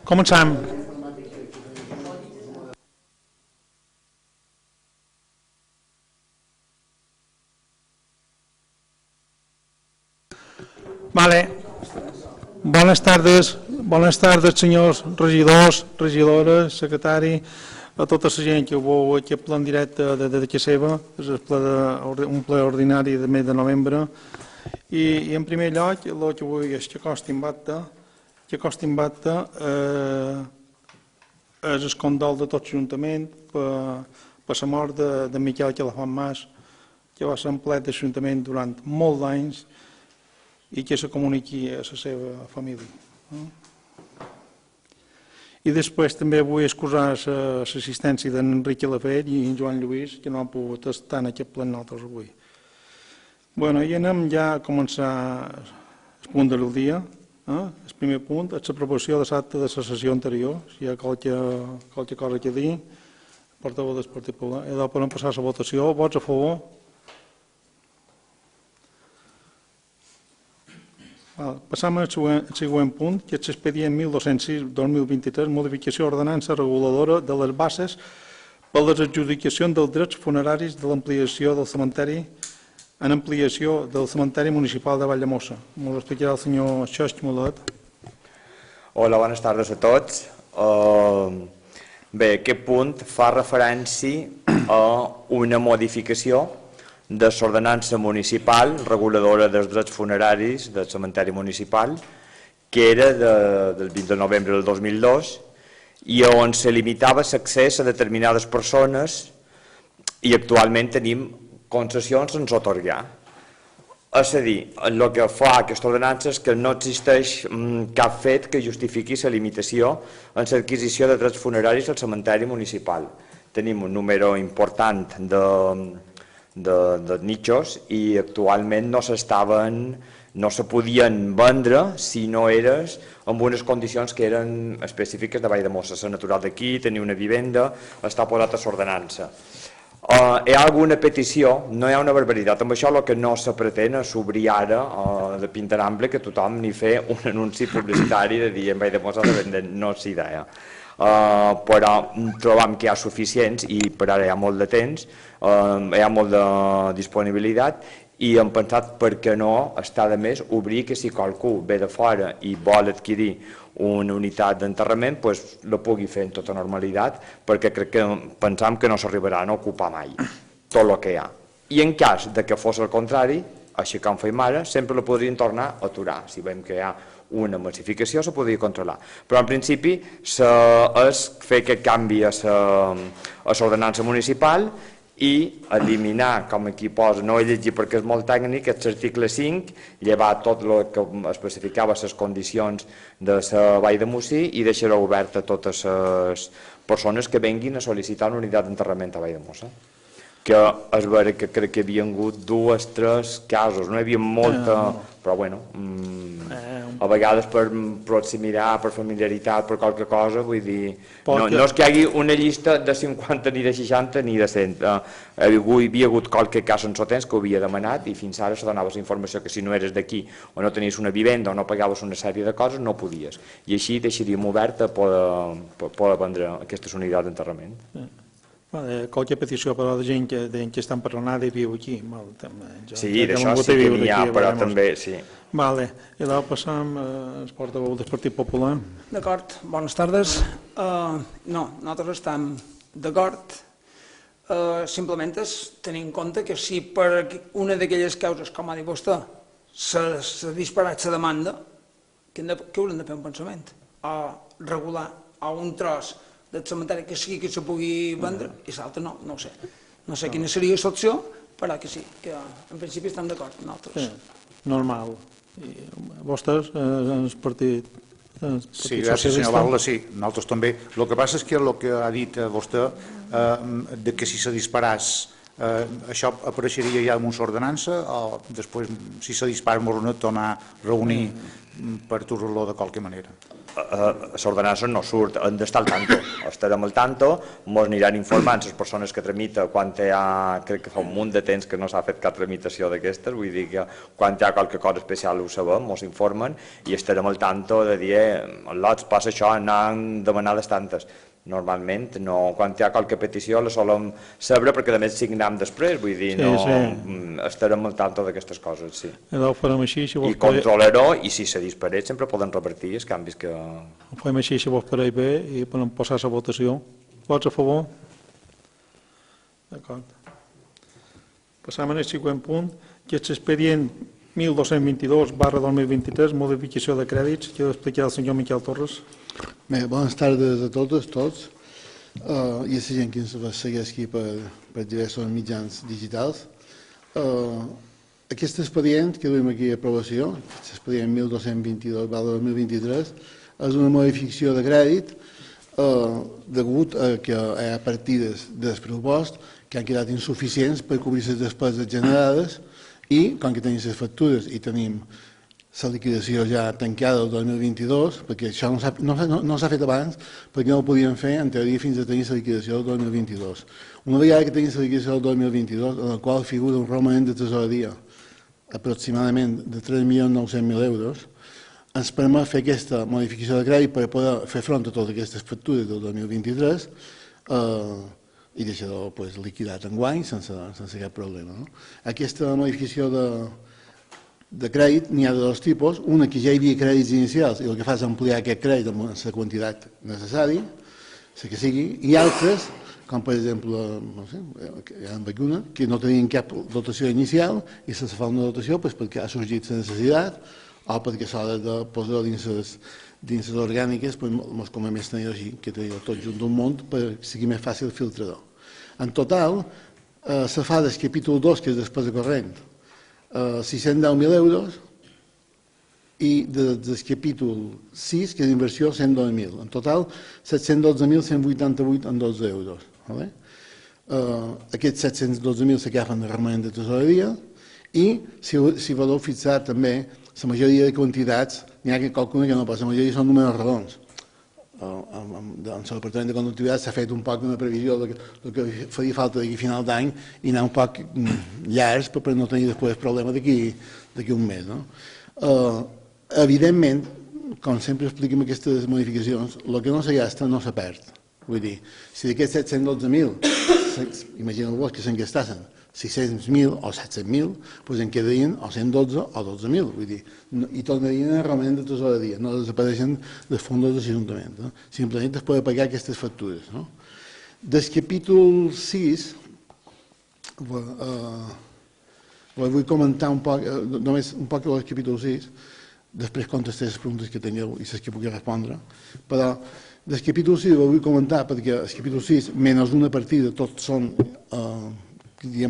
Comencem. Vale. Buenas tardes, senyors regidors, regidores, secretari, a tota la gent que ho veu aquí al ple en directe de casa seva, és un ple ordinari de mes de novembre. I en primer lloc, el que vull és que costin bata és el condol de tot l'Ajuntament per la mort de Miquel Calafat Mas, que va ser empleat de l'Ajuntament durant molts anys i que se comuniqui a la seva família. I després també vull excusar l'assistència d'Enric Lafet i en Joan Lluís, que no han pogut estar en aquest ple nosaltres avui. I anem ja a començar el punt del dia. El primer punt és l'aprovació de l'acte de la sessió anterior. Si hi ha qualque cosa a dir, portaveu del Partit Popular. Podem passar a la votació. Vots a favor? Passam al següent punt, que és l'expedient 1206-2023, modificació d'ordenança reguladora de les bases per les adjudicacions dels drets funeraris de l'ampliació del cementeri en ampliació del cementeri municipal de Valldemossa. M'ho explicarà el senyor Xoix Molet. Hola, bones tardes a tots. Bé, aquest punt fa referència a una modificació de l'ordenança municipal reguladora dels drets funeraris del cementeri municipal, que era del 20 de novembre del 2002 i on se limitava l'accés a determinades persones i actualment tenim concessions sense atorgar. És a dir, el que fa aquesta ordenança és que no existeix cap fet que justifiqui la limitació en l'adquisició de drets funeraris al cementeri municipal. Tenim un número important de nichos i actualment no se podien vendre si no eres amb unes condicions que eren específiques de Valldemossa, ser natural d'aquí, tenir una vivenda, està posat a l'ordenança. Hi ha alguna petició, no hi ha una barbaritat, amb això el que no se pretén és obrir ara de pintaramble que tothom ni fer un anunci publicitari de dir en Valldemossa de vendre, no és idea. Però trobam que hi ha suficients i per ara hi ha molt de temps, hi ha molt de disponibilitat i hem pensat per què no està de més obrir que si qualcú ve de fora i vol adquirir una unitat d'enterrament la pugui fer en tota normalitat, perquè pensam que no s'arribarà a ocupar mai tot el que hi ha. I en cas de que fos el contrari, així com fem ara, sempre la podrien tornar a aturar. Si veiem que hi ha una massificació se podria controlar. Però en principi és fer aquest canvi a l'ordenança municipal i eliminar, com aquí posa, no he llegit perquè és molt tècnic, és l'article 5, llevar tot el que especificava les condicions de la Vall de Mossí i deixar obert a totes les persones que venguin a sol·licitar una unitat d'enterrament a Vall de Mossa. Que és vera que crec que hi havia hagut 2 o 3 casos, no hi havia molta, però bueno, a vegades per proximitat, per familiaritat, per qualque cosa, vull dir, no és que hi hagi una llista de 50 ni de 60 ni de 100, hi havia hagut qualque cas en sotens que ho havia demanat i fins ara se donava la informació que si no eres d'aquí o no tenies una vivenda o no pagaves una sèrie de coses no podies, i així deixaríem obert a poder vendre aquestes unitats d'enterrament. Qualque petició però de gent que estan parlant i viu aquí. Sí, d'això sí que n'hi ha, però també, sí. I ara passam al portaveu del Partit Popular. D'acord, bones tardes. No, nosaltres estem d'acord. Simplement és tenir en compte que si per una d'aquelles causes, com ha dit vostè, s'ha disparat la demanda, que haurem de fer un pensament? O regular a un tros del cementeri que sigui que se pugui vendre i l'altre no ho sé. No sé quina seria l'opció, però que sí, que en principi estem d'acord nosaltres. Normal. Vostès, el Partit Sí, gràcies senyor Barla, sí, nosaltres també. El que passa és que el que ha dit vostè, que si se disparàs això apareixeria ja en una ordenança o després, si se dispara amb l'ordenat, tornar a reunir per dur-lo de qualque manera? L'ordenança no surt, hem d'estar al tanto, estarem al tanto, ens aniran informant les persones que tramiten quan hi ha, crec que fa un munt de temps que no s'ha fet cap tramitació d'aquestes, vull dir que quan hi ha qualque cosa especial ho sabem, ens informen i estarem al tanto de dir, al lots passa això, anant demanades tantes. Normalment, no, quan hi ha qualque petició la solem saber perquè a més signem després, vull dir, estarem al tanto d'aquestes coses, sí. Ho farem així, si I controlar-ho, i si se dispareix sempre poden revertir els canvis que... Ho fem així, si vos pareix bé, i podem passar a la votació. Vots a favor? D'acord. Passam al següent punt, que és l'expedient 1222/2023, modificació de crèdits, que ha d'explicar el senyor Miquel Torres. Bé, bones tardes a totes, tots, i a la gent que ens segueix aquí per diversos mitjans digitals. Aquest expedient que duim aquí a aprovació, l'expedient 1222/2023, és una modificació de crèdit degut a que hi ha partides del pressupost que han quedat insuficients per cobrir les despeses generades i, com que tenim les factures i tenim la liquidació ja tancada del 2022, perquè això no s'ha fet abans, perquè no ho podíem fer en teoria fins a tenir la liquidació del 2022. Una vegada que tenim la liquidació del 2022, en la qual figura un romanent de tesoreria aproximadament de 3.900.000 euros, ens permet fer aquesta modificació de crèdit per poder fer front a totes aquestes factures del 2023 i deixar-ho liquidat enguany sense cap problema. Aquesta modificació de crèdit n'hi ha de dos tipus, una que ja hi havia crèdits inicials i el que fa és ampliar aquest crèdit amb la quantitat necessària, la que sigui, i altres, com per exemple, no sé, en una, que no tenien cap dotació inicial i se fa una dotació perquè ha sorgit la necessitat o perquè s'ha de posar dins les orgàniques, ens convé més tenir així que tenir tot junt d'un munt per sigui més fàcil el filtrador. En total, se fa del capítol 2, que és despesa corrent, 610.000 euros i del capítol 6, que és inversió, 112.000. En total, 712.188 en 12 euros. Aquests 712.000 s'agafen de romanent de tesoreria i, si voleu fixar també, la majoria de quantitats, n'hi ha que calcula que no, però la majoria són números redons. En el Departament de Conductivitat s'ha fet un poc una previsió del que faria falta d'aquí a final d'any i anar un poc llargs per no tenir després problema d'aquí un mes. Evidentment, com sempre expliquem aquestes modificacions, el que no se gasta no se perd. Vull dir, si d'aquests 712.000, imagineu-vos que se'n gastassen 600.000 o 700.000, doncs en quedarien o 112 o 12.000, vull dir, i tornarien a romanent de tesoreria, no desapareixen dels fons de l'Ajuntament. Simplement es poden pagar aquestes factures. Del capítol 6, vull comentar un poc, només un poc del capítol 6, després contestar les preguntes que teniu i les que pugui respondre, però del capítol 6 vull comentar perquè el capítol 6, menys una partida, tots són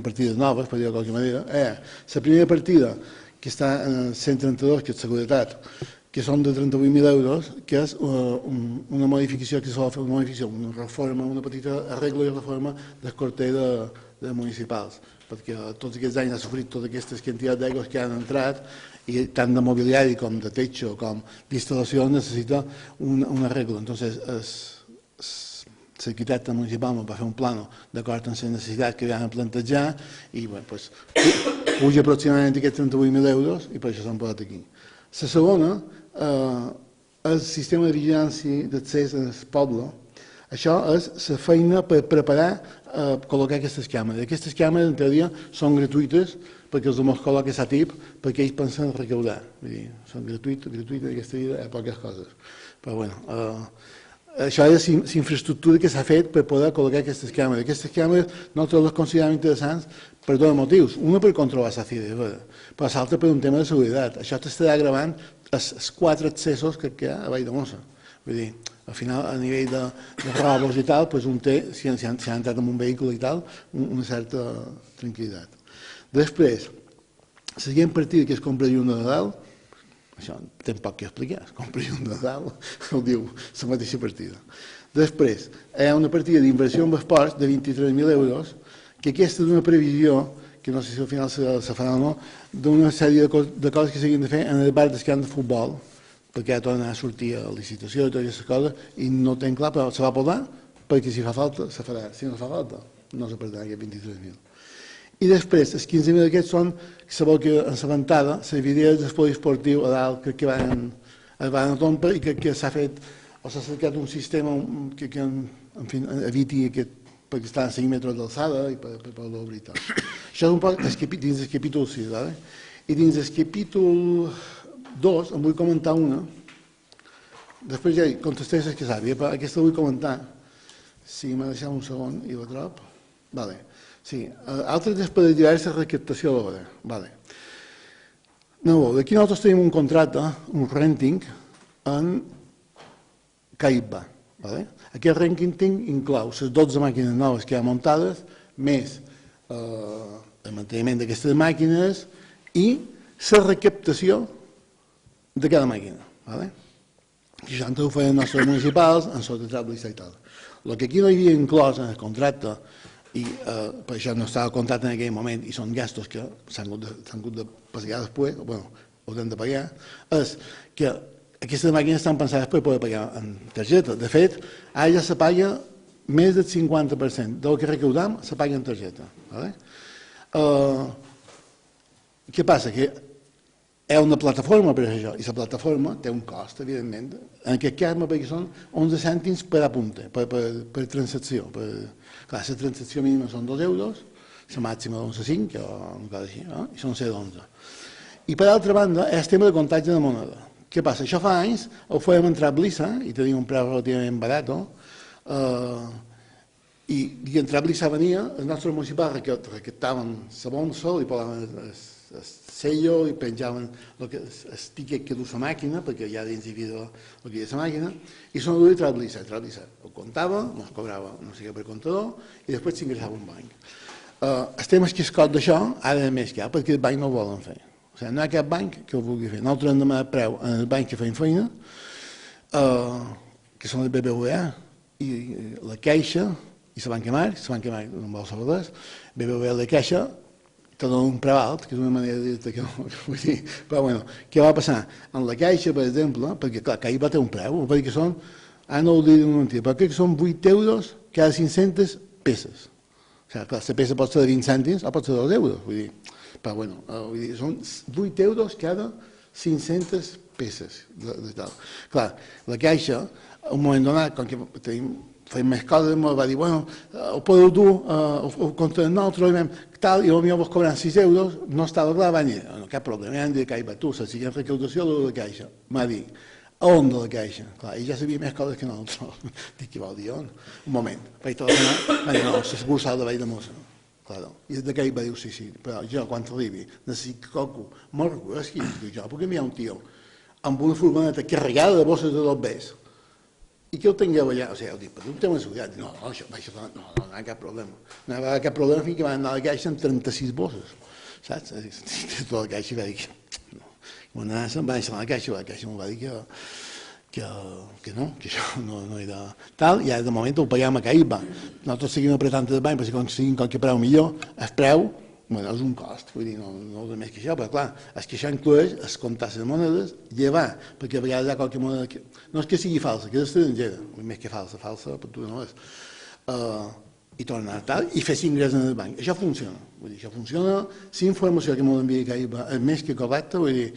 partides noves, per dir-ho de qualque manera. La primera partida, que està en 132, que és seguretat, que són de 38.000 euros, que és una modificació que s'ha de fer, una reforma, una petita arreglo i reforma del cortell de municipals, perquè tots aquests anys ha sofrit totes aquestes quantitats d'aigües que han entrat i tant de mobiliari com de techo com d'instal·lació necessita un arreglo. Entonces, l'arquitecte municipal va fer un plano d'acord amb les necessitats que havien de plantejar i puja aproximadament aquests 38.000 euros i per això s'han posat aquí. La segona és el sistema de vigilància d'accés al poble. Això és la feina per preparar col·locar aquestes càmeres. Aquestes càmeres, en teoria, són gratuïtes perquè els demons col·loquen a TIP perquè ells pensen recaudar. Vull dir, són gratuïtes en aquesta vida, hi ha poques coses. Però, bueno, això és la infraestructura que s'ha fet per poder col·locar aquestes càmeres. Aquestes càmeres nosaltres les considerem interessants per dos motius. Una per controlar la ciutat, però l'altra per un tema de seguretat. Això t'estarà gravant els 4 accessos que hi ha a Valldemossa. Vull dir, al final, a nivell de robos i tal, un té, si ha entrat en un vehicle i tal, una certa tranquil·litat. Després, la següent partida, que és compra llum de Nadal, això té poc que explicar, compra llum de Nadal, ho diu la mateixa partida. Després, hi ha una partida d'inversió en esports de 23.000 euros, que aquesta és una previsió, que no sé si al final se farà o no, d'una sèrie de coses que s'havien de fer en el bar d'escans de futbol, perquè ja torna a sortir a licitació i totes aquestes coses, i no tenc clar, però se va posar, perquè si fa falta, se farà. Si no fa falta, no se perdrà aquests 23.000. I després, els 15.000 aquests són, sabeu que en la ventada, les videos del poliesportiu a dalt, que van a tomba i que s'ha fet, o s'ha cercat un sistema que en fi, eviti aquest, perquè està a 5 metres d'alçada i per la veritat. Això és un poc dins del capítol 6, vale? I dins del capítol 2 em vull comentar una, després ja contestaré les que sàpiga, però aquesta vull comentar, si m'ha deixat un segon i la trob. Vale. Sí, altres és per diverses recaptació a l'hora. Vale. No, aquí nosaltres tenim un contracte, un renting, en CAIBA. Vale? Aquest renting inclou les 12 màquines noves que hi ha muntades, més el manteniment d'aquestes màquines i la recaptació de cada màquina. Vale? I això ho feien els nostres municipals en soterrable i tal. El que aquí no hi havia inclòs en el contracte, i per això no estava el contracte en aquell moment i són gastos que s'han hagut de pagar després, bueno, haurem de pagar, és que aquestes màquines estan pensades per poder pagar en targeta. De fet, ara ja se paga més del 50% del que recaudam se paga en targeta. Vale? Què passa? Que hi ha una plataforma per això, i la plataforma té un cost, evidentment. En aquest cas, perquè són 11 cèntims per apunte, per transacció. Clar, la transacció mínima són 2 euros, la màxima d'11,5, o una cosa així, i són 11. I per altra banda, és el tema de comptatge de moneda. Què passa? Això fa anys, ho fèiem entrar a Blissa, i tenia un preu relativament barat, i entrar a Blissa venia, els nostres municipals recaptaven la bonsa, li posaven el sello i penjaven el tiquet que du la màquina, perquè ja dins hi havia el que hi ha la màquina, i s'ho duia a entrar a Blissa. Ho comptava, ens cobrava no sé què per comptador, i després s'ingressava un banc. El tema és que el cost d'això ara és més car, perquè el banc no ho volen fer. O sigui, no hi ha cap banc que ho vulgui fer. Nosaltres hem demanat preu en el banc que feien feina, que són el BBVA i la Caixa i la Banca Mar no en vol saber res, BBVA i la Caixa te donen un preu alt, que és una manera de dir-te que no, vull dir, però bueno, què va passar? En la Caixa, per exemple, perquè clar, Caixa té un preu, perquè són, ara no ho diré una mentida, però crec que són 8 euros cada 500 peces. O sigui, clar, la peça pot ser de 20 cèntims o pot ser de 2 euros, vull dir, però bueno, són 8 euros cada 500 peces. Clar, la Caixa, a un moment donat, com que feim més coses, em va dir, bueno, ho podeu dur, ho contra nosaltres, tal, i potser vos cobran 6 euros, no estava clar, va dir, no, cap problema, ja hem dit que tu, la siguent recaudació de la Caixa. M'ha dit, a on de la Caixa? Clar, i ja sabia més coses que nosaltres. Dic, què vol dir, on? Un moment, vaig telefonar, va dir, no, la sucursal de Valldemossa. Claro. I des d'aquell va dir, sí, però jo, quan arribi, necessito qualcú molt rigorós, jo puc enviar un tio amb una furgoneta carregada de bosses de 2 bes i que ho tingueu allà, o sigui, ho dic, per un tema de seguretat, no, això no hi ha cap problema. No hi ha cap problema fins que van anar a la Caixa amb 36 bosses, saps? Tota la Caixa va dir que no. Quan se'n va deixar a la Caixa m'ho va dir que no, que això no era tal, i ara de moment ho paguem a CAIBA. Nosaltres seguim apretant el banc, perquè si aconseguim qualque preu millor, el preu, bueno, és un cost, vull dir, no és més que això, però clar, és que això inclueix es comptar les monedes, llevar, perquè a vegades hi ha qualque moneda que, no és que sigui falsa, que és estrangera, més que falsa, per tu no és, i tornar tal, i fer ingrés en el banc. Això funciona, vull dir, això funciona, si informació que m'ho envia CAIBA és més que correcta, vull dir,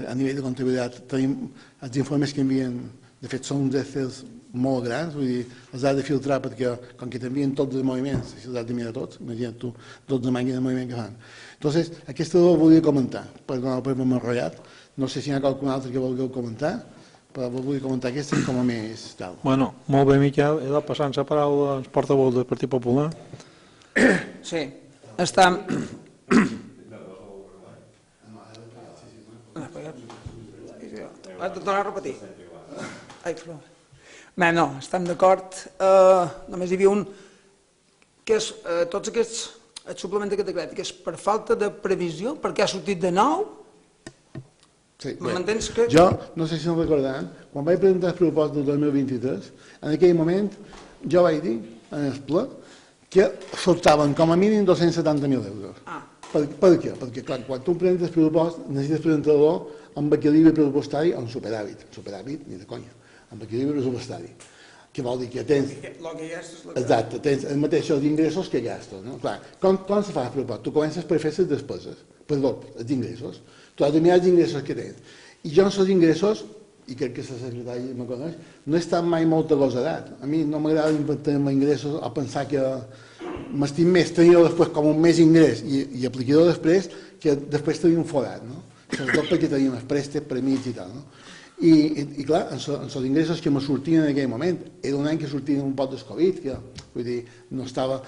a nivell de comptabilitat tenim els informes que envien, de fet són uns Excels molt grans, vull dir, els has de filtrar perquè com que t'envien tots els moviments, si els has de mirar tots, imagina't tu 12 màquines de moviment que fan. Entonces, aquesta ho volia comentar, perdona per m'he enrotllat, no sé si hi ha qualcun altre que vulgueu comentar, però volia comentar aquesta com a més tal. Bueno, molt bé, Miquel, he de passar la paraula als portaveus del Partit Popular. Sí, està... Has de tornar a repetir. Ai, bé, no, estem d'acord. Només hi havia un, que és tots aquests, el suplement d'aquest decret, que és per falta de previsió, perquè ha sortit de nou. Sí, M'entens que... Jo, no sé si no recordaran, quan vaig presentar el pressupost del 2023, en aquell moment jo vaig dir, en el ple, que sortaven com a mínim 270.000 euros. Per què? Perquè, clar, quan tu presentes el pressupost, necessites presentar-lo amb equilibri pressupostari o amb superàvit. Superàvit, ni de conya, amb equilibri pressupostari. Que vol dir que tens... Exacte, tens els mateixos ingressos que gastos. No? Clar, com se fa el pressupost? Tu comences per fer les despeses, perdó, els ingressos. Tu has de mirar els ingressos que tens. I jo en els ingressos, i crec que la secretària me coneix, no he estat mai molt agosarat. A mi no m'agrada inventar ingressos o pensar que m'estim més tenir-ho després com un més ingrés i aplicar-ho després que després tenir un forat, no? Sobretot perquè teníem els préstecs, premis i tal, no? I clar, en els ingressos que me sortien en aquell moment, era un any que sortien un pot del Covid, que vull dir, no estava,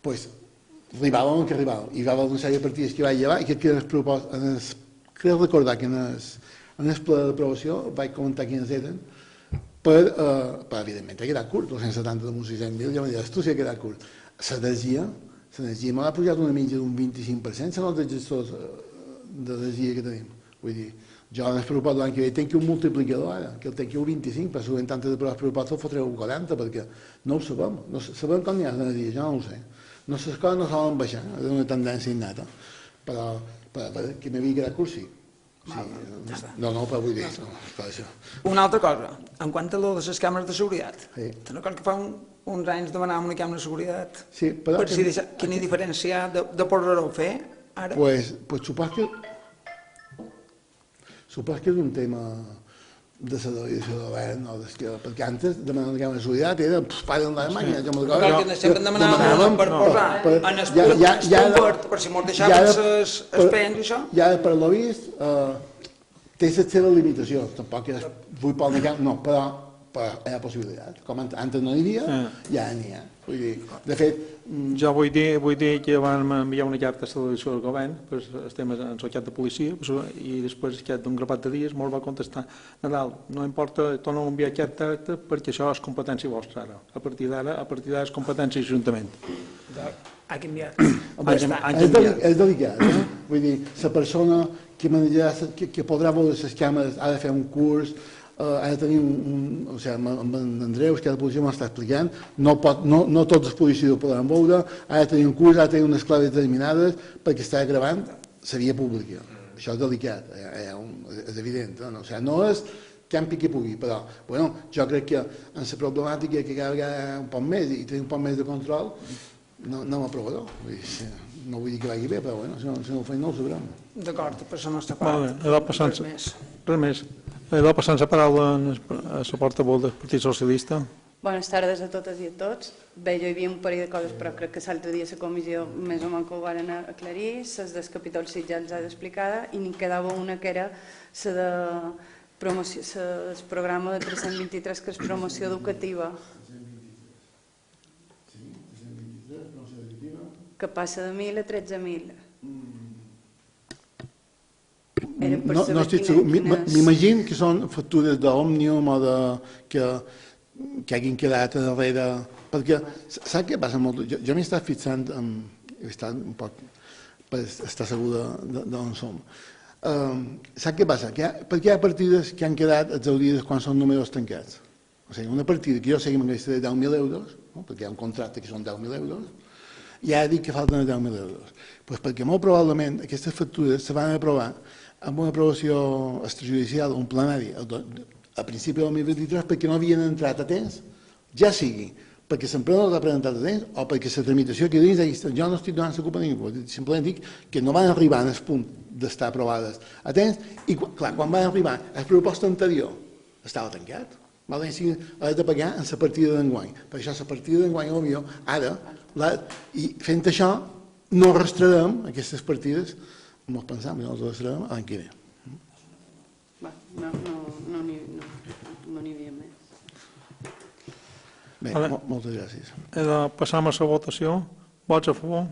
doncs, arribàvem el que arribàvem, i hi va haver una sèrie de partides que vaig llevar, i crec que crec recordar que en el ple d'aprovació vaig comentar quines eren, per evidentment, ha quedat curt, 270 de 600.000, ja m'ho diràs, tu si ha quedat curt. L'energia m'ha pujat una mitja d'un 25%, segons els gestors d'energia que tenim. Vull dir, jo en el pressupost de l'any que ve tenc un multiplicador ara, que el tenc un 25, però si tant de proves pressupost el fotreu un 40, perquè no ho sabem. Sabem com n'hi ha d'energia, jo no ho sé. Les coses no solen baixar, és una tendència innata, però que m'havia quedat curt, sí. No, però vull dir, per això. Una altra cosa, en quant a les càmeres de seguretat, te'n recordes que fa uns anys demanàvem una càmera de seguretat? Sí, però... Quina diferència hi ha de poder-ho fer ara? Pues supos que és un tema de la direcció de govern, perquè antes demanar una càmera de seguretat era paren la màquina, jo me'l recordo. Perquè sempre demanàvem per posar en el punt per si mos deixaven els pens i això. I ara, per lo vist, té les seves limitacions, tampoc vull posar una càmera, no, però hi ha possibilitat. Com antes no n'hi havia, ja n'hi ha. Vull dir, de fet... Jo vull dir que vam enviar una carta a la delegació del govern per els temes en el cap de policia i després d'un grapat de dies molt va contestar Nadal, no importa, torno a enviar carta perquè això és competència vostra ara. A partir d'ara és competència de l'Ajuntament. Ha canviat. És delicat, eh? Vull dir, la persona que podrà veure les càmeres ha de fer un curs, ha de tenir o sigui, amb en Andreu, que la policia m'ho està explicant, no tots els policies ho podran veure, ha de tenir un curs, ha de tenir unes claves determinades perquè està gravant la via pública. Això és delicat, és evident. O sigui, no és campi que pugui, però jo crec que en la problemàtica que cada vegada un poc més i tenir un poc més de control, no m'aprovarò. No vull dir que vagi bé, però si no ho feim no ho sabrem. D'acord, per la nostra part. Res més. Passant la paraula a la portaveu del Partit Socialista. Bones tardes a totes i a tots. Bé, jo hi havia un parell de coses, però crec que l'altre dia la comissió més o menys ho van aclarir. Les del capítol 6 ja els ha d'explicar i n'hi quedava una que era la de promoció, el programa de 323, que és promoció educativa. Que passa de 1.000 a 13.000. No estic segur. M'imagino que són factures d'Òmnium o que hagin quedat darrere... Perquè saps què passa molt? Jo m'he estat fixant, he estat un poc per estar segur d'on som. Saps què passa? Perquè hi ha partides que han quedat exaurides quan són números tancats. O sigui, una partida que jo sé que m'hagués de 10.000 euros, perquè hi ha un contracte que són 10.000 euros, i ara dic que falten 10.000 euros. Perquè molt probablement aquestes factures se van aprovar amb una aprovació extrajudicial, un plenari, a principi del 2023, perquè no havien entrat a temps, ja sigui perquè l'emprenedor l'ha presentat a temps o perquè la tramitació que dins jo no estic donant la culpa a ningú, simplement dic que no van arribar al punt d'estar aprovades a temps i, clar, quan van arribar el propost anterior estava tancat, ha de pagar en la partida d'enguany. Per això la partida d'enguany, potser, ara, i fent això, no arrastrarem aquestes partides, molt pensam, no les arrastrarem l'any que ve. No n'hi havia més. Bé, moltes gràcies. Passam a la votació. Vots a favor?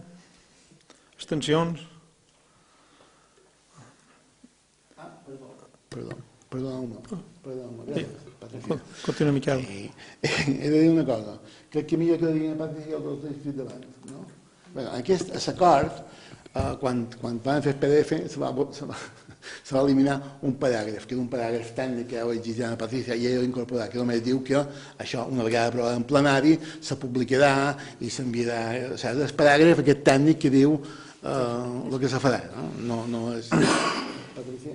Abstencions? Perdó. Continua, Miquel. He de dir una cosa. Crec que millor que la línia Patricia el dos escrit davant. Aquest acord, quan van fer el PDF, se va eliminar un paràgraf, que era un paràgraf tècnic que ho exigia la Patricia i ella ho incorporarà, que només diu que això, una vegada aprovat en plenari, se publicarà i s'enviarà, o sigui, el paràgraf aquest tècnic que diu el que se farà, no? No és... Patricia?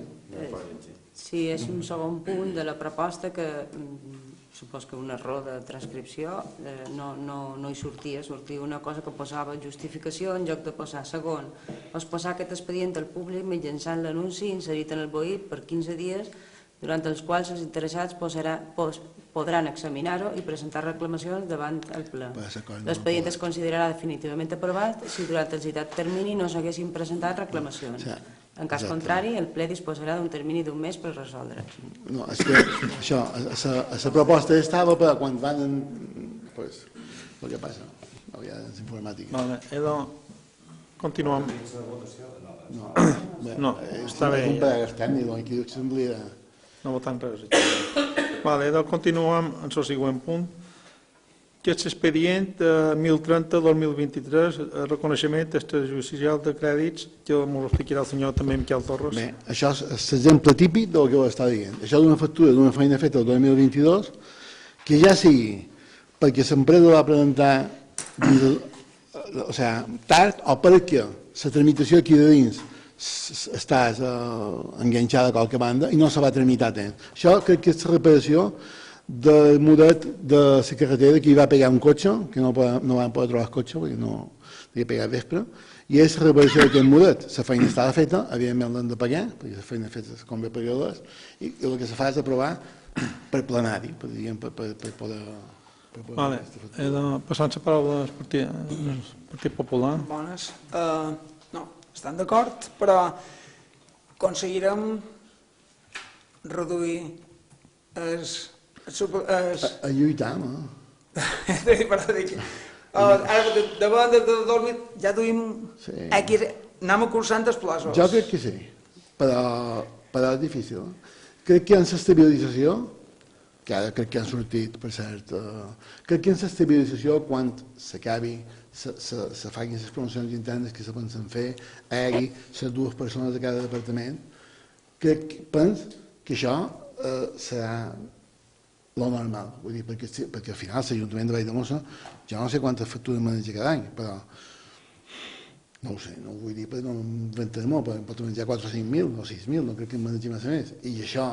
Sí, és un segon punt de la proposta que supos que un error de transcripció no hi sortia una cosa que posava justificació en lloc de posar segon. És passar aquest expedient al públic mitjançant l'anunci inserit en el BOI per 15 dies durant els quals els interessats podran examinar-ho i presentar reclamacions davant el ple. L'expedient es considerarà definitivament aprovat si durant el citat termini no s'haguessin presentat reclamacions. En cas contrari, el ple disposarà d'un termini d'un mes per resoldre. No, és que això, la proposta estava per quan van... Pues, el que passa, ja és informàtica. Vale, continuem. No, està bé. És un paràgraf tècnic, aquí diu que s'oblida... No votant res. Vale, continuem en el següent punt. Que és l'expedient 1030-2023, reconeixement extrajudicial de crèdits, que m'ho explicarà el senyor també Miquel Torres. Bé, això és l'exemple típic del que ho està dient. Això és una factura d'una feina feta el 2022, que ja sigui perquè l'empresa va presentar tard o perquè la tramitació aquí de dins està enganxada a qualque banda i no se va tramitar a temps. Això crec que és la reparació del muret de la carretera que hi va pegar un cotxe, que no van poder trobar el cotxe perquè no havia pegat vespre, i és la reparació d'aquest muret. La feina estava feta, evidentment l'han de pagar, perquè la feina feta com bé pagadors, i el que se fa és aprovar per plenari, per poder... Vale, passant la paraula al Partit Popular. Bones. No, estan d'acord, però aconseguirem reduir a lluitar, no? Ara, de vegades de dormir, ja duim... Anem cursant els plazos. Jo crec que sí, però és difícil. Crec que hi ha l'estabilització, que ara crec que han sortit, per cert, crec que hi ha l'estabilització quan s'acabi, se facin les promocions internes que se pensen fer, hagi les dues persones de cada departament. Penso que això serà lo normal, vull dir, perquè al final l'Ajuntament de Valldemossa, jo no sé quantes factures maneja cada any, però no ho sé, no ho vull dir, perquè no m'inventaré molt, però pot manejar 4 o 5.000 o 6.000, no crec que en manegi massa més. I això,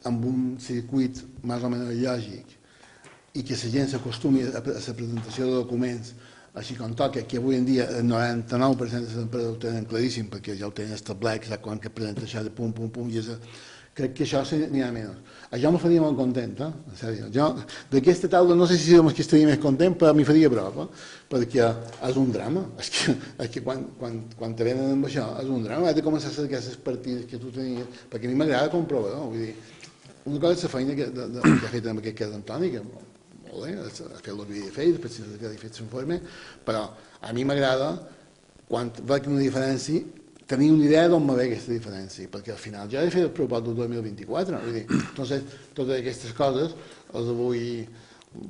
amb un circuit més o menys lògic, i que la gent s'acostumi a la presentació de documents, així com toca, que avui en dia el 99% de les empreses ho tenen claríssim, perquè ja ho tenen establert, que sap quan que presenta això de pum, pum, pum, i crec que això n'hi ha menys. Això me faria molt content, en sèrio. Jo, d'aquesta taula, no sé si som els que estaria més content, però m'hi faria prou, perquè és un drama. És que quan te venen amb això, és un drama. Has de començar a fer aquestes partides que tu tenies, perquè a mi m'agrada com provador. Vull dir, una cosa és la feina que ha fet amb aquest cas d'Antoni, que molt bé, ha fet el que havia de fer, després ha fet l'informe, però a mi m'agrada, quan veig una diferència, tenir una idea d'on va haver aquesta diferència, perquè al final ja he fet el propòsit del 2024, vull dir, entonces, totes aquestes coses les vull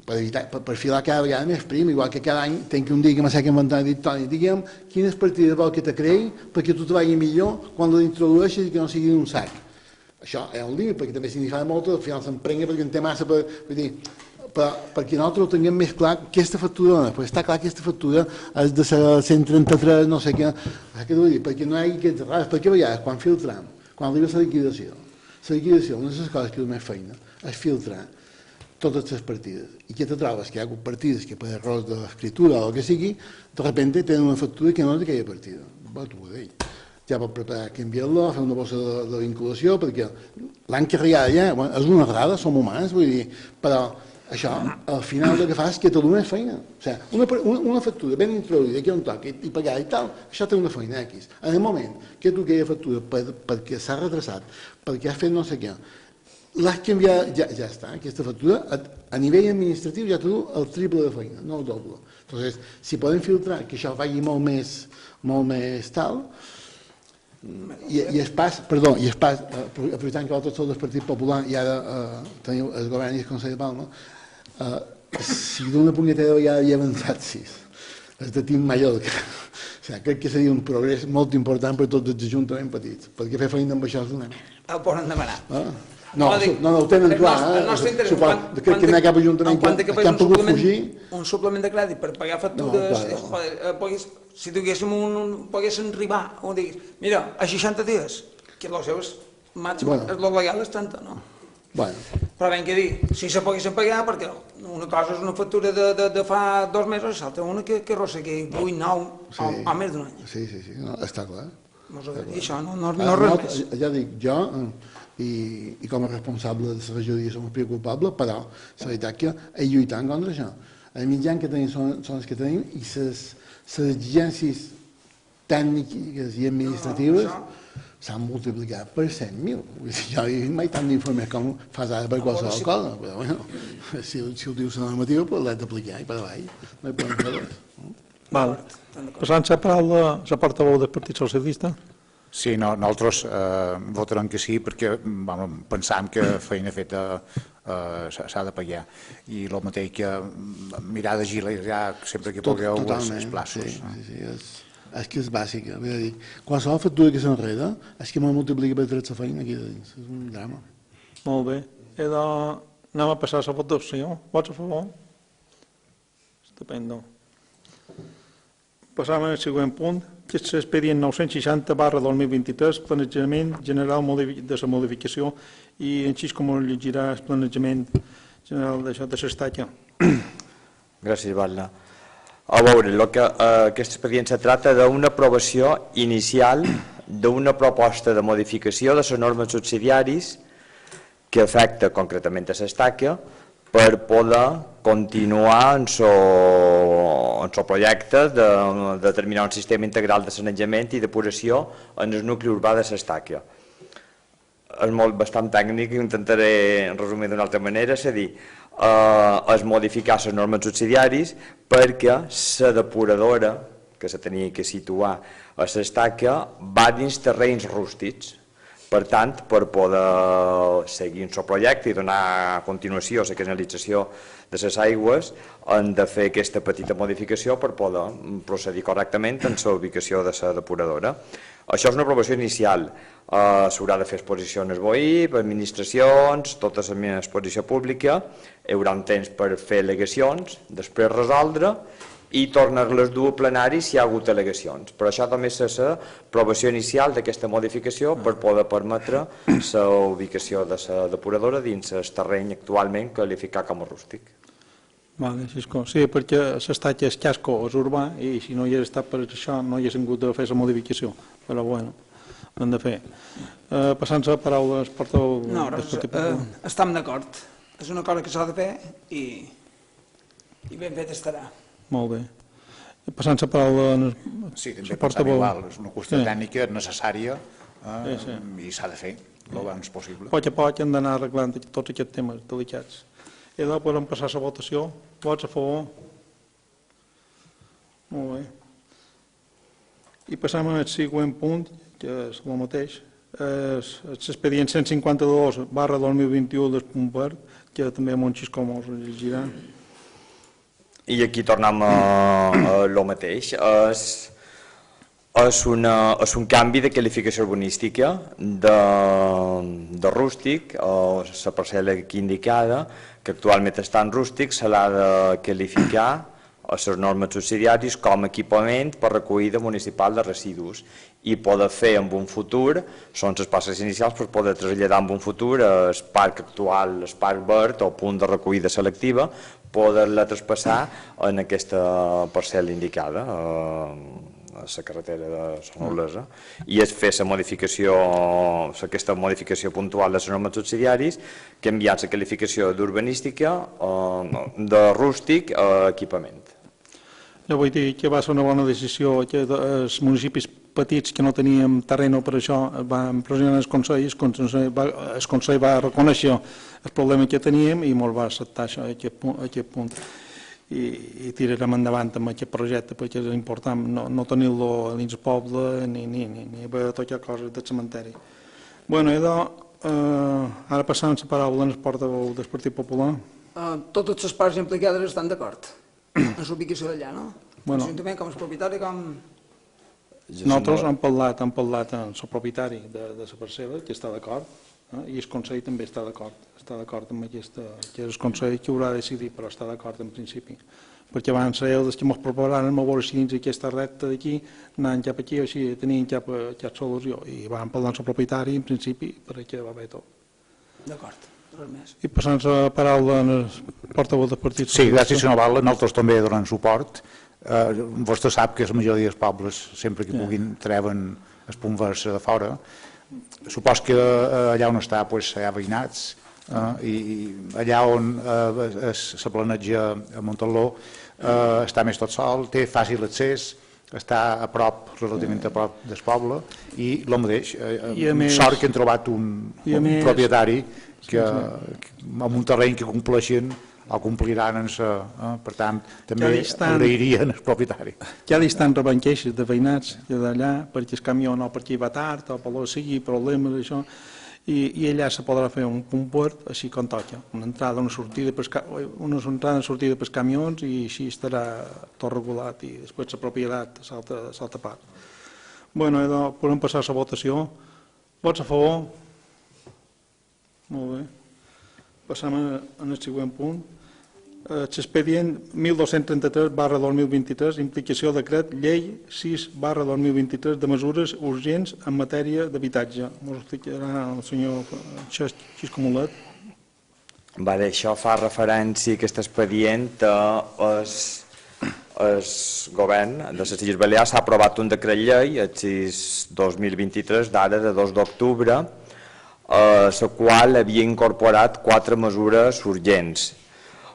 per filar cada vegada més prim, igual que cada any tenc un dia que m'ha que inventar i dir, Toni, digue'm quines partides vol que te creï perquè tu treballi millor quan les introdueixis i que no sigui un sac. Això és un límit, perquè també si n'hi fa molt, al final s'emprenga perquè en té massa, vull dir, perquè nosaltres ho tinguem més clar aquesta factura, perquè està clar que aquesta factura és de 133, no sé què, perquè no hi hagi aquests errors, perquè a vegades quan filtrem, quan arriba la liquidació, una de les coses que és més feina és filtrar totes les partides, i que te trobes que hi ha hagut partides que per errors d'escriptura o el que sigui, de repente tenen una factura que no és d'aquella partida, t'ho ho dic. Ja pot preparar canviar-lo, fer una bossa de vinculació, perquè l'han carregada ja, és una errada, som humans, vull dir, però això, al final el que fa és que te dona feina. O sigui, una factura ben introduïda, aquí on toca, i pagada i tal, això té una feina X. En el moment que tu aquella factura perquè s'ha retrasat, perquè has fet no sé què, l'has canviat, ja està, aquesta factura, a nivell administratiu ja té el triple de feina, no el doble. Entonces, si podem filtrar que això vagi molt més tal, i es pas, aprofitant que l'altre sou del Partit Popular i ara teniu el govern i el Consell de Palma, si d'una punyetera vegada havia avançat 6. és de Tim Mallorca. O sigui, crec que seria un progrés molt important per tots els ajuntaments petits, perquè fer feina amb això és una merda. El poden demanar. No, ho tenen clar. El nostre interès, Crec que no hi ha cap ajuntament que han pogut fugir. Un suplement de crèdit per pagar factures, si poguéssim arribar, o diguis, mira, a 60 dies, que el seu màxim, el legal és 30, no? Però ben que dir, si se poguessin pagar, perquè una cosa és una factura de fa 2 mesos i l'altra una que arrossegui 8, 9 o més d'un any. Sí, està clar. I això no és res més. Ja dic, jo i com a responsable de la regidoria som preocupables, però la veritat que és lluitant contra això. Els mitjans que tenim són els que tenim i les exigències tècniques i administratives s'han multiplicat per 100.000. Jo mai tant d'informes com fas ara per qualsevol cosa, però bueno, si ho dius la normativa, doncs l'has d'aplicar i per avall. No hi podem fer res. Val. Passant la paraula, la portaveu del Partit Socialista. Sí, nosaltres votarem que sí perquè pensam que feina feta s'ha de pagar i el mateix que mirar d'agilitzar sempre que pugueu els plaços. Sí, és que és bàsica. Qualsevol factura que s'enreda és que me multiplica per 3 la feina aquí dins. És un drama. Molt bé. Anem a passar a la votació. Vots a favor? Estupendo. Passam al següent punt, que és l'expedient 960/2023, planejament general de la modificació, i així com ho llegirà el planejament general de l'Estatge. Gràcies, Batla. A veure, aquest expedient se trata d'una aprovació inicial d'una proposta de modificació de les normes subsidiaris que afecta concretament a l'Estatge per poder continuar en el projecte de determinar un sistema integral de sanejament i depuració en el nucli urbà de l'Estatge. És bastant tècnic i intentaré resumir d'una altra manera, és a dir, és modificar les normes subsidiaris perquè la depuradora que se tenia que situar a l'Estatge va dins terrenys rústics. Per tant, per poder seguir el seu projecte i donar continuació a la canalització de les aigües, han de fer aquesta petita modificació per poder procedir correctament en la ubicació de la depuradora. Això és una aprovació inicial. S'haurà de fer exposició en el BOI, per administracions, tota la exposició pública, hi haurà un temps per fer al·legacions, després resoldre i tornar-les dur a plenari si hi ha hagut al·legacions. Però això també és l'aprovació inicial d'aquesta modificació per poder permetre la ubicació de la depuradora dins el terreny actualment qualificat com a rústic. Sí, perquè l'Estatge és casco, és urbà, i si no hi hagués estat per això no hi hagués hagut de fer la modificació. Però bueno, l'hem de fer. Passant la paraula al portaveu del Partit Popular. Estem d'acord. És una cosa que s'ha de fer i ben fet estarà. Molt bé. Passant la paraula al Sí, també pensem igual. És una qüestió tècnica necessària i s'ha de fer l'abans possible. A poc hem d'anar arreglant tots aquests temes delicats. I ara podem passar a la votació. Vots a favor? Molt bé. I passam al següent punt, que és el mateix. L'expedient 152/2021 del punt verd, que també Montxís com us llegirà. I aquí tornem a lo mateix. És un canvi de qualificació urbanística de rústic, la parcel·la aquí indicada, que actualment està en rústic, se l'ha de qualificar a les normes subsidiàries com a equipament per recollida municipal de residus i poder fer en un futur, són les passes inicials per poder traslladar en un futur el parc actual, el parc verd o punt de recollida selectiva, poder-la traspassar en aquesta parcel·la indicada a la carretera de Son Olesa i és fer aquesta modificació puntual de les normes subsidiàries canviant la qualificació d'urbanística de rústic a equipament. Jo vull dir que va ser una bona decisió que els municipis petits que no teníem terreny per això van pressionar el Consell, el Consell va reconèixer el problema que teníem i molt va acceptar això, aquest punt. I tirarem endavant amb aquest projecte perquè és important no tenir-lo dins el poble ni haver de tocar coses del cementeri. Bé, ara passant la paraula al portaveu del Partit Popular. Totes les parts implicades estan d'acord en la ubicació d'allà, no? Bueno, L'Ajuntament com a propietari, com... nosaltres hem parlat amb el propietari de la parcel·la, que està d'acord, i el Consell també està d'acord amb aquesta, que és el Consell que haurà de decidir, però està d'acord en principi. Perquè abans ells que ens proposaren a veure si dins aquesta recta d'aquí anaven cap aquí o si tenien cap solució. I vam parlar amb el propietari, en principi, perquè va bé tot. D'acord, res més. I passant la paraula al portaveu del partit. Sí, gràcies, senyor Val. Nosaltres també donem suport. Vostè sap que la majoria dels pobles, sempre que puguin, treuen el punt vers de fora. Supos que allà on està hi ha veïnats, i allà on se planeja a Montaló està més tot sol, té fàcil accés, està a prop, relativament a prop del poble, i el mateix, sort que hem trobat un propietari amb un terreny que compleixen o compliran, per tant, també agrairien el propietari. Ja li estan rebent queixes de veïnats d'allà, perquè el camió no perquè va tard, o per lo que sigui, problemes, això, i allà se podrà fer un punt port, així com toca, una entrada, una sortida per camions, i així estarà tot regulat, i després la propietat s'altra part. Bé, podem passar a la votació. Vots a favor? Molt bé. Passam al següent punt. L'expedient 1233/2023, implicació decret llei 6/2023 de mesures urgents en matèria d'habitatge. Ens explicarà el senyor Xisco Mulet. Això fa referència, aquest expedient, al govern de les Illes Balears. S'ha aprovat un decret llei, el 6/2023, d'ara, de 2 d'octubre, la qual havia incorporat 4 mesures urgents.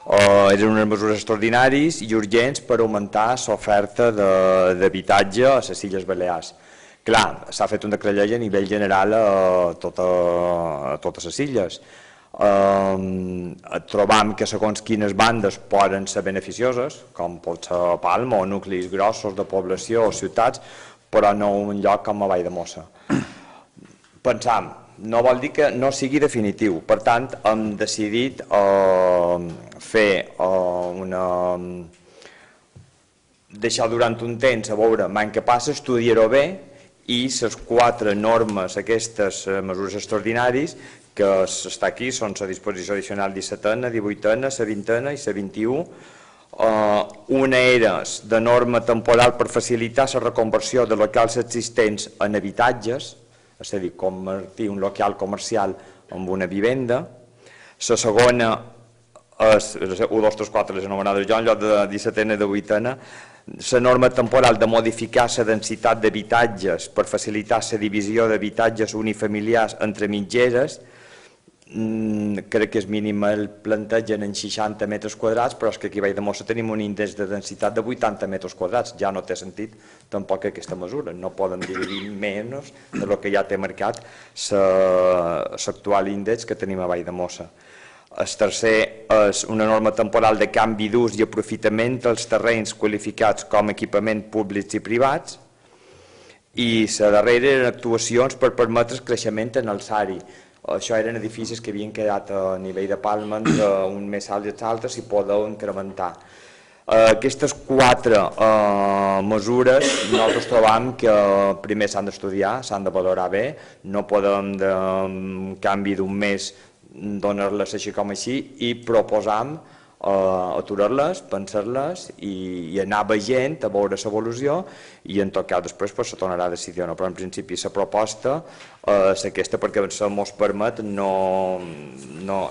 Eren unes mesures extraordinàries i urgents per augmentar l'oferta d'habitatge a les Illes Balears. Clar, s'ha fet un decret llei a nivell general a totes les illes. Trobam que segons quines bandes poden ser beneficioses, com pot ser Palma o nuclis grossos de població o ciutats, però no un lloc com a Valldemossa. Pensam, no vol dir que no sigui definitiu. Per tant, hem decidit deixar durant un temps a veure què passa, estudiar-ho bé, i les 4 normes, aquestes mesures extraordinàries, que està aquí, són la disposició addicional 17ena, 18ena, la 20ena i la 21. Una era de norma temporal per facilitar la reconversió de locals existents en habitatges, és a dir, convertir un local comercial en una vivenda. La segona és, 1, 2, 3, 4, les anomenades jo, en lloc de 17ena i de 8ena, la norma temporal de modificar la densitat d'habitatges per facilitar la divisió d'habitatges unifamiliars entre mitgeres. Crec que és mínim el plantegen en 60 metres quadrats, però és que aquí a Valldemossa tenim un índex de densitat de 80 metres quadrats. Ja no té sentit tampoc aquesta mesura. No poden dividir menys del que ja té marcat l'actual índex que tenim a Valldemossa. El tercer és una norma temporal de canvi d'ús i aprofitament dels terrenys qualificats com a equipament públics i privats. I la darrera eren actuacions per permetre el creixement en alçari. Això eren edificis que havien quedat a nivell de Palma, un més alt i els altres, i podeu incrementar. Aquestes 4 mesures nosaltres trobam que primer s'han d'estudiar, s'han de valorar bé, no podem en canvi d'un mes donar-les així com així, i proposam aturar-les, pensar-les i anar veient, a veure l'evolució, i en tot cas després se tornarà a decidir o no, però en principi la proposta és aquesta, perquè se mos permet la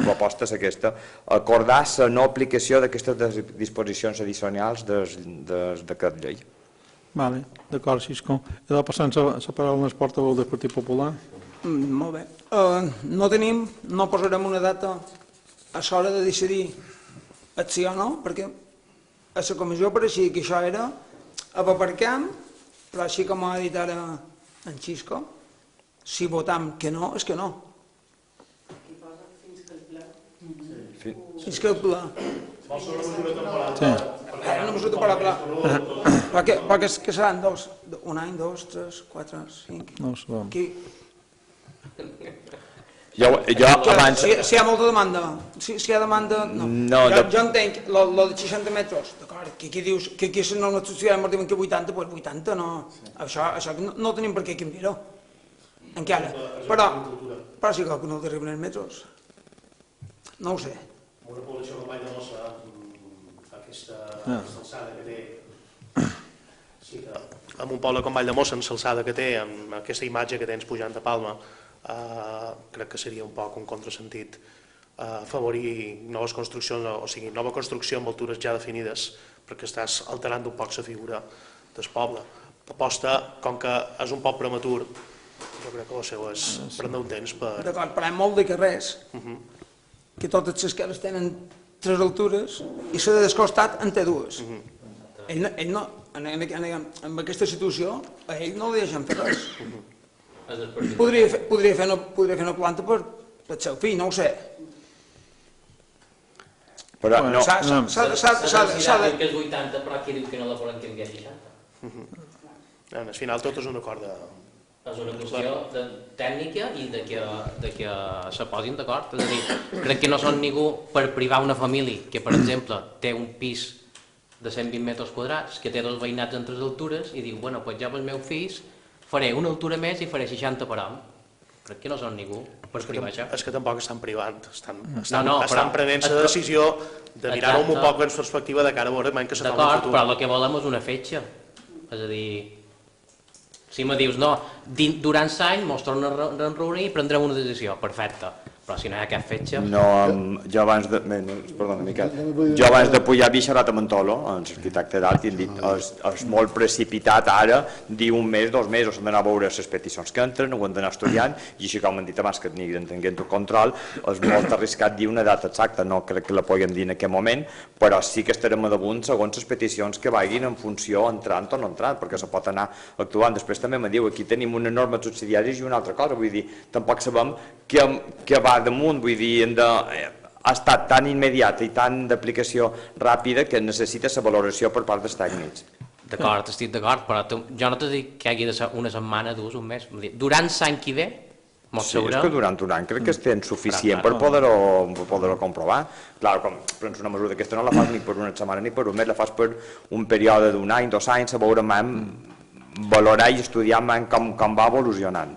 proposta és aquesta, acordar la no aplicació d'aquestes disposicions addicionals del decret llei. D'acord, Xisco. He de passar la paraula al portaveu del Partit Popular. Molt bé. No posarem una data a l'hora de decidir sí o no, perquè a la comissió pareixia que això era a papercam, però així com ha dit ara en Xisco, si votam que no, és que no. Fins que el ple. Sí. Una mesura temporal, perquè seran un any, 2, 3, 4, 5... Jo abans... Si hi ha molta demanda, si hi ha demanda, no. No, Jo entenc, lo de 60 metres, d'acord, que aquí dius que aquí la norma social ens diuen que 80, doncs 80 no, això no tenim per què canviar-ho, encara, però si qualcú no arriben els metres, no ho sé. Amb una població com Vall de Mossa, aquesta alçada que té, sí que amb un poble com Vall de Mossa, amb l'alçada que té, amb aquesta imatge que tens pujant a Palma, crec que seria un poc un contrasentit afavorir noves construccions, o sigui, nova construcció amb altures ja definides, perquè estàs alterant un poc la figura del poble. L'aposta, com que és un poc prematur, jo crec que el seu és prendre un temps per... D'acord, però hi ha molt de carrers, que totes les cares tenen 3 altures i la de descostat en té 2. Ell no, en aquesta situació, a ell no li deixen fer res. Podria fer una planta per el seu fill, no ho sé. Però no... S'ha de... que és 80, però aquí diu que no la volen canviar a 60. Al final tot és un acord de... És una qüestió tècnica i de que se posin d'acord. És a dir, crec que no són ningú per privar una família que, per exemple, té un pis de 120 metres quadrats, que té 2 veïnats en 3 altures, i diu, bueno, doncs jo pels meus fills faré una altura més i faré 60 per hom. Crec que no són ningú per privar això. És que tampoc estan privant, estan prenent la decisió de mirar-ho un poc en perspectiva de cara a veure que se fa un d'acord, futur. però el que volem és una fetge. És a dir, si me dius, no, durant l'any mos tornem a reunir i prendrem una decisió, perfecte. Però si no hi ha cap fetge... No, jo abans de... Perdona, Miquel. Jo abans de pujar havia xerrat amb en Tolo, l'arquitecte d'art, i hem dit, és molt precipitat ara, dir un mes, 2 mesos, s'han d'anar a veure les peticions que entren, ho han d'anar estudiant, i així com hem dit abans, que n'hi tinguent un control, és molt arriscat dir una data exacta, no crec que la puguem dir en aquest moment, però sí que estarem a damunt segons les peticions que vagin en funció entrant o no entrant, perquè se pot anar actuant. Després també me diu, aquí tenim una norma subsidiària i una altra cosa, vull dir, tampoc sabem que va damunt, vull dir, ha estat tan immediata i tan d'aplicació ràpida que necessita la valoració per part dels tècnics. D'acord, estic d'acord, però jo no t'he dit que hagi de ser una setmana, 2, un mes. Durant l'any que ve, mos Sí, és sabrà... que durant un any crec que és temps suficient per poder-ho comprovar. Clar, com prens una mesura d'aquesta no la fas ni per una setmana ni per un mes, la fas per un període d'1 any, 2 anys, a veure valorar i estudiar com va evolucionant.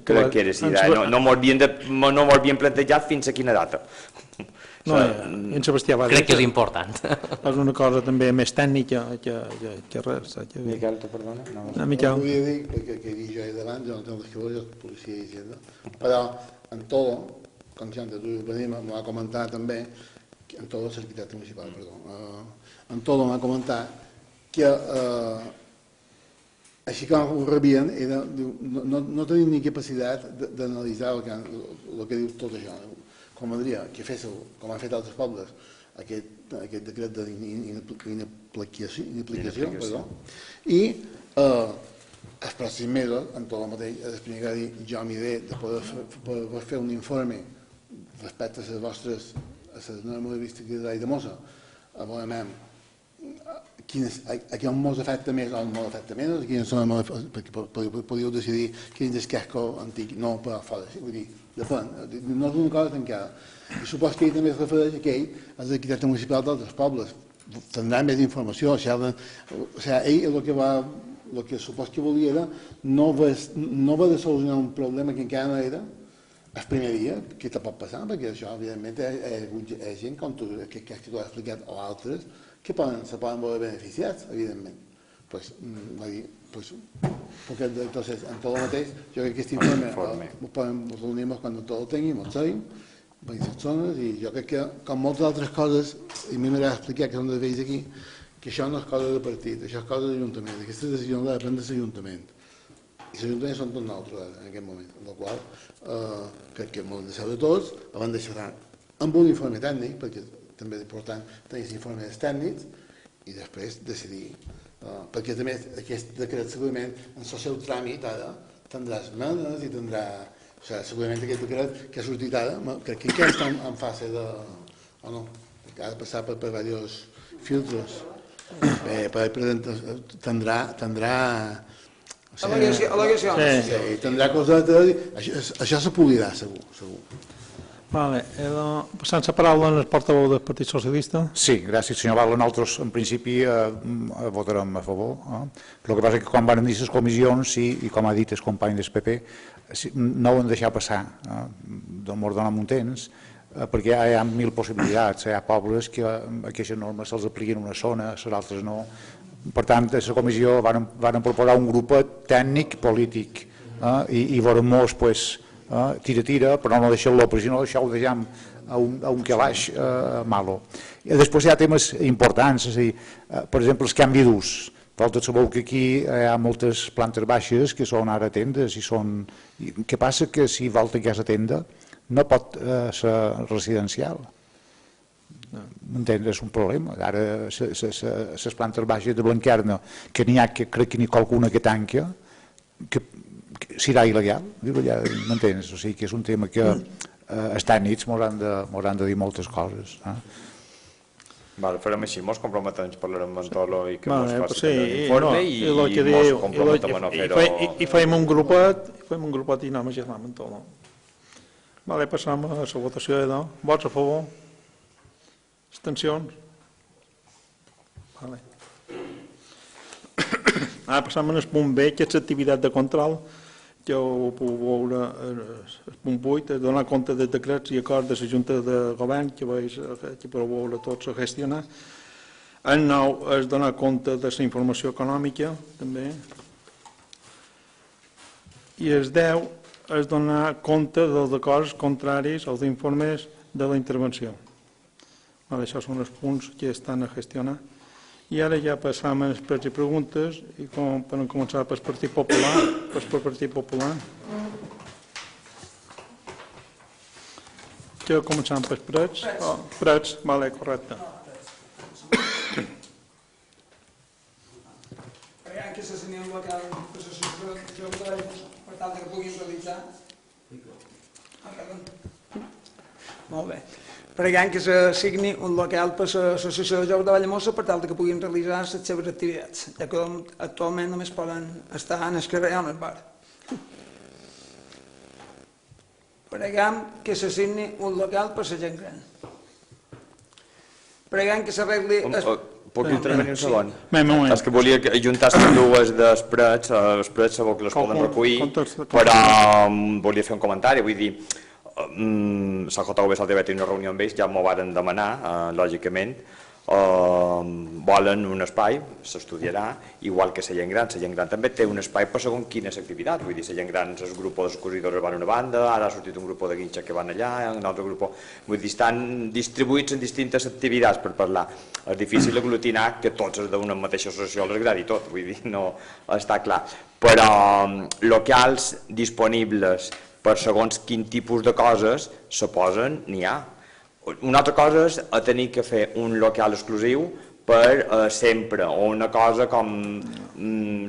Crec que era així, no m'ho havien plantejat fins a quina data. No, en Sebastià va dir Crec que és important. és una cosa també més tècnica que res. Miquel, te perdona? No, Miquel. Volia dir, perquè que he dit jo davant, jo no tengo que veure, policia i Hisenda, però en Tolo, com ja m'ho va comentar també, en Tolo és l'arquitecte municipal, perdó, en Tolo m'ha comentat que així com ho rebien, no tenim ni capacitat d'analitzar el que diu tot això. Com diria, que féssiu, com han fet altres pobles, aquest decret d'inaplicació, i els pròxims mesos, en tot el mateix, és el primer que ha dit, jo m'hi de poder fer un informe respecte a les vostres, a les normes urbanístiques de Mossa, a veure, aquí on ens afecta més o no afecta menys, perquè podíeu decidir quin és el casco antic, no per fora, vull dir, depèn, no és una cosa tancada. I supos que ell també es refereix a que ell és l'arquitecte municipal d'altres pobles, tindrà més informació, o sigui, ell el que supos que volia era no va de solucionar un problema que encara no era el primer dia, que te pot passar, perquè això, evidentment, és gent com tu, que tu has explicat, o altres, que se poden veure beneficiats, evidentment. Entonces, en tot el mateix, jo crec que aquest informe podem reunir-nos quan tot el tinguem, el sabem, persones, i jo crec que, com moltes altres coses, i a mi m'agrada explicar que són de vells aquí, que això no és cosa de partit, això és cosa d'Ajuntament, aquesta decisió l'ha de prendre l'Ajuntament. I l'Ajuntament són tots nosaltres en aquest moment, en el qual crec que m'ho hem de saber tots, abans de xerrar amb un informe tècnic, perquè també és important tenir informes tècnics i després decidir. Perquè també aquest decret segurament en el seu tràmit ara tindrà esmenes i tindrà... O sigui, segurament aquest decret que ha sortit ara, crec que encara està en fase de... o no, que ha de passar per diversos filtres. Tindrà Al·legacions. Sí, tindrà cosetes, això se polirà, segur. Vale, passant la paraula al portaveu del Partit Socialista. Sí, gràcies, senyor Bala. Nosaltres, en principi, votarem a favor. El que passa és que quan van dir les comissions, sí, i com ha dit el company del PP, no ho han deixat passar d'ordenar un temps, perquè hi ha mil possibilitats. Hi ha pobles que aquestes normes se'ls apliquen en una zona, les altres no. Per tant, a la comissió van proposar un grup tècnic polític i veurem molts, tira, però no deixar-lo, perquè si no això ho deixem a un calaix malo. Després hi ha temes importants, és a dir, per exemple, els canvi d'ús. Vosaltres sabeu que aquí hi ha moltes plantes baixes que són ara tendes i són... Què passa? Que si vol tancar la tenda no pot ser residencial. M'entens? És un problema. Ara les plantes baixes de Blanquerna, que n'hi ha, crec que n'hi ha qualcuna que tanca, que serà il·legal, m'entens? O sigui que és un tema que els tècnics m'hauran de dir moltes coses. Farem així, ens comprometem, parlarem amb Tolo i que ens faci l'informe i ens comprometem a no fer-ho. I fem un grupet i anem a germar amb Tolo. Passam a la votació de vots a favor, abstencions. Ara passam al punt B, que és l'activitat de control, que ho puc veure el punt 8, és donar compte dels decrets i acords de la Junta de Govern, que podeu veure tots a gestionar. El 9 és donar compte de la informació econòmica, també. I el 10 és donar compte dels acords contraris als informes de la intervenció. Això són els punts que estan a gestionar. I ara ja passam a les preguntes, i per començar pel Partit Popular. Que començam pels Prats? Prats, correcte. Creiem que s'assigni un local per tal que puguin realitzar. Molt bé. Preguem que s'assigni un local per a l'Associació de Jocs de Valldemossa per tal que puguin realitzar les seves activitats, ja que actualment només poden estar en el carrer o en el bar. Preguem que s'assigni un local per a la gent gran. Preguem que s'arregli... Puc intervenir un segon? És que volia ajuntar les dues dels Prats, els Prats sabeu que les poden recollir, però volia fer un comentari, vull dir, la JV Salta té una reunió amb ells, ja m'ho varen demanar, lògicament, volen un espai, s'estudiarà, igual que la gent gran. La gent gran també té un espai per segons quines activitats, vull dir, la gent gran, els grups d'expositors van a una banda, ara ha sortit un grup de guinxes que van allà, un altre grup, vull dir, estan distribuïts en distintes activitats per parlar. És difícil aglutinar que tots d'una mateixa associació els agradi tot, vull dir, no està clar. Però locals disponibles per segons quin tipus de coses se posen, n'hi ha. Una altra cosa és tenir que fer un local exclusiu per sempre, o una cosa com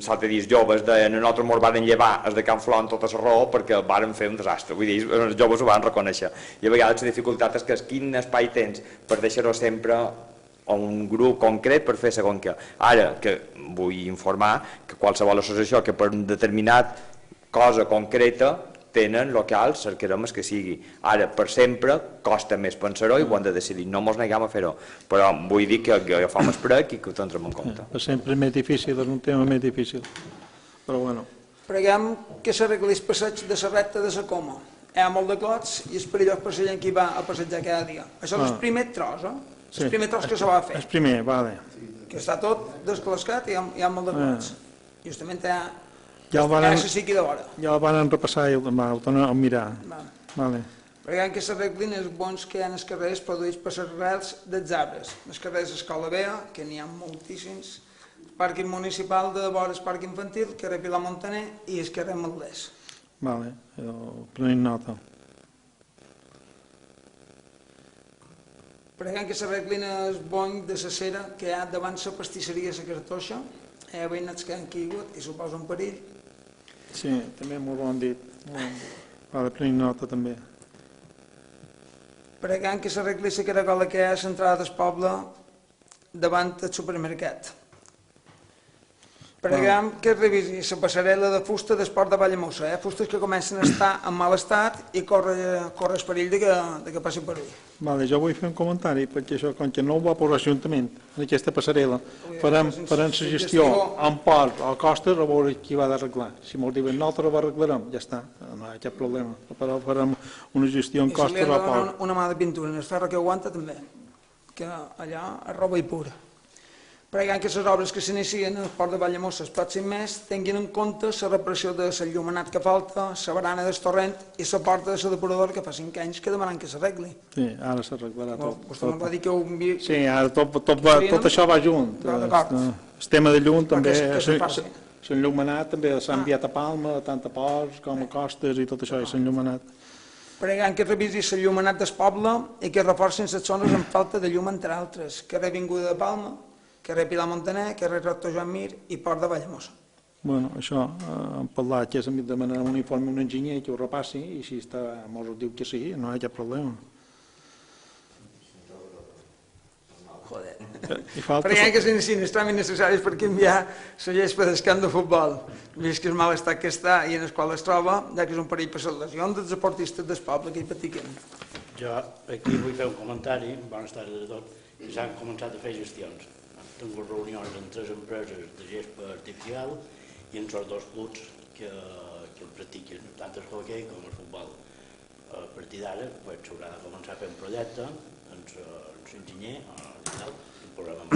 s'altre dia joves deien, nosaltres ens van llevar els de Can Flor tota la raó perquè varen fer un desastre, vull dir, els joves ho van reconèixer, i a vegades la dificultat és que quin espai tens per deixar-ho sempre a un grup concret per fer segons què. Ara, que vull informar que qualsevol associació que per un determinat cosa concreta tenen locals, cercarem el que sigui. Ara, per sempre, costa més pensar-ho i ho hem de decidir. No ens neguem a fer-ho, però vull dir que agafem el prec i que ho tindrem en compte. Per sempre és més difícil, és un tema més difícil. Però bueno. Preguem que s'arregli el passeig de la recta de la Coma. Hi ha molt de clots i és perillós per la gent que hi va a passejar cada dia. Això és el primer tros, el primer tros que se va fer. El primer, vale. Que està tot desclascat i hi ha molt de clots. Justament hi ha... Ja el van repassar i el tornen a mirar. Preguem que s'arreglin els bons que hi ha en els carrers produïts per les arrels dels arbres. Els carrers d'Escola Bea, que n'hi ha moltíssims, el pàrquing municipal de vora el parc infantil, carrer Pilar Montaner i el carrer Maldès. Vale, prenem nota. Preguem que s'arreglin els bons de la cera que hi ha davant la pastisseria La Cartoixa. Hi ha veïnats que han caigut i suposa un perill. Sí, també m'ho han dit. Vale, prenem nota també. Preguem que s'arregli la caragola que hi ha a l'entrada del poble davant del supermercat. Preguem que revisi la passarel·la de fusta d'esport de Valldemossa, fustes que comencen a estar en mal estat i corre el perill de que passi per ell. Vale, jo vull fer un comentari, perquè això, com que no ho va posar l'Ajuntament, en aquesta passarel·la, farem la gestió en port o costes a veure qui va d'arreglar. Si mos diuen nosaltres ho arreglarem, ja està, no hi ha cap problema. Però farem una gestió en I si li costes han o de donar port. una mà de pintura en el ferro que aguanta també, que allà és roba i pura. Preguem que les obres que s'inicien al port de Valldemossa el pròxim mes tinguin en compte la reparació de l'enllumenat que falta, la barana del torrent i la porta de la depuradora que fa 5 anys que demanen que s'arregli. Sí, ara s'arreglarà tot. Vostè em va dir que ho enviï... Sí, ara tot això va junt. D'acord. El tema de llum també, que se faci. l'enllumenat també s'ha enviat a Palma, tant a Ports com a Costes i tot això, i l'enllumenat. Preguem que revisi l'enllumenat del poble i que reforcin les zones amb falta de llum, entre altres, carrer Avinguda de Palma, carrer Pilar Montaner, carrer Rector Joan Mir i Port de Valldemossa. Bueno, això, hem parlat que s'ha demanat un informe a un enginyer que ho repassi i si està, mos ho diu que sí, no hi ha cap problema. Joder. I falta... Preguem que s'iniciïn els tràmits necessaris per canviar la gespa del camp de futbol, vist que el mal estat que està i en el qual es troba, ja que és un perill per les lesions dels esportistes del poble que hi practiquen. Jo aquí vull fer un comentari, bones tardes a tots, que s'han començat a fer gestions. Hem tingut reunions amb 3 empreses de gespa artificial i amb els 2 clubs que el practiquen, tant el hoquei com el futbol. A partir d'ara s'haurà de començar a fer un projecte amb l'enginyer i tal, i posarem.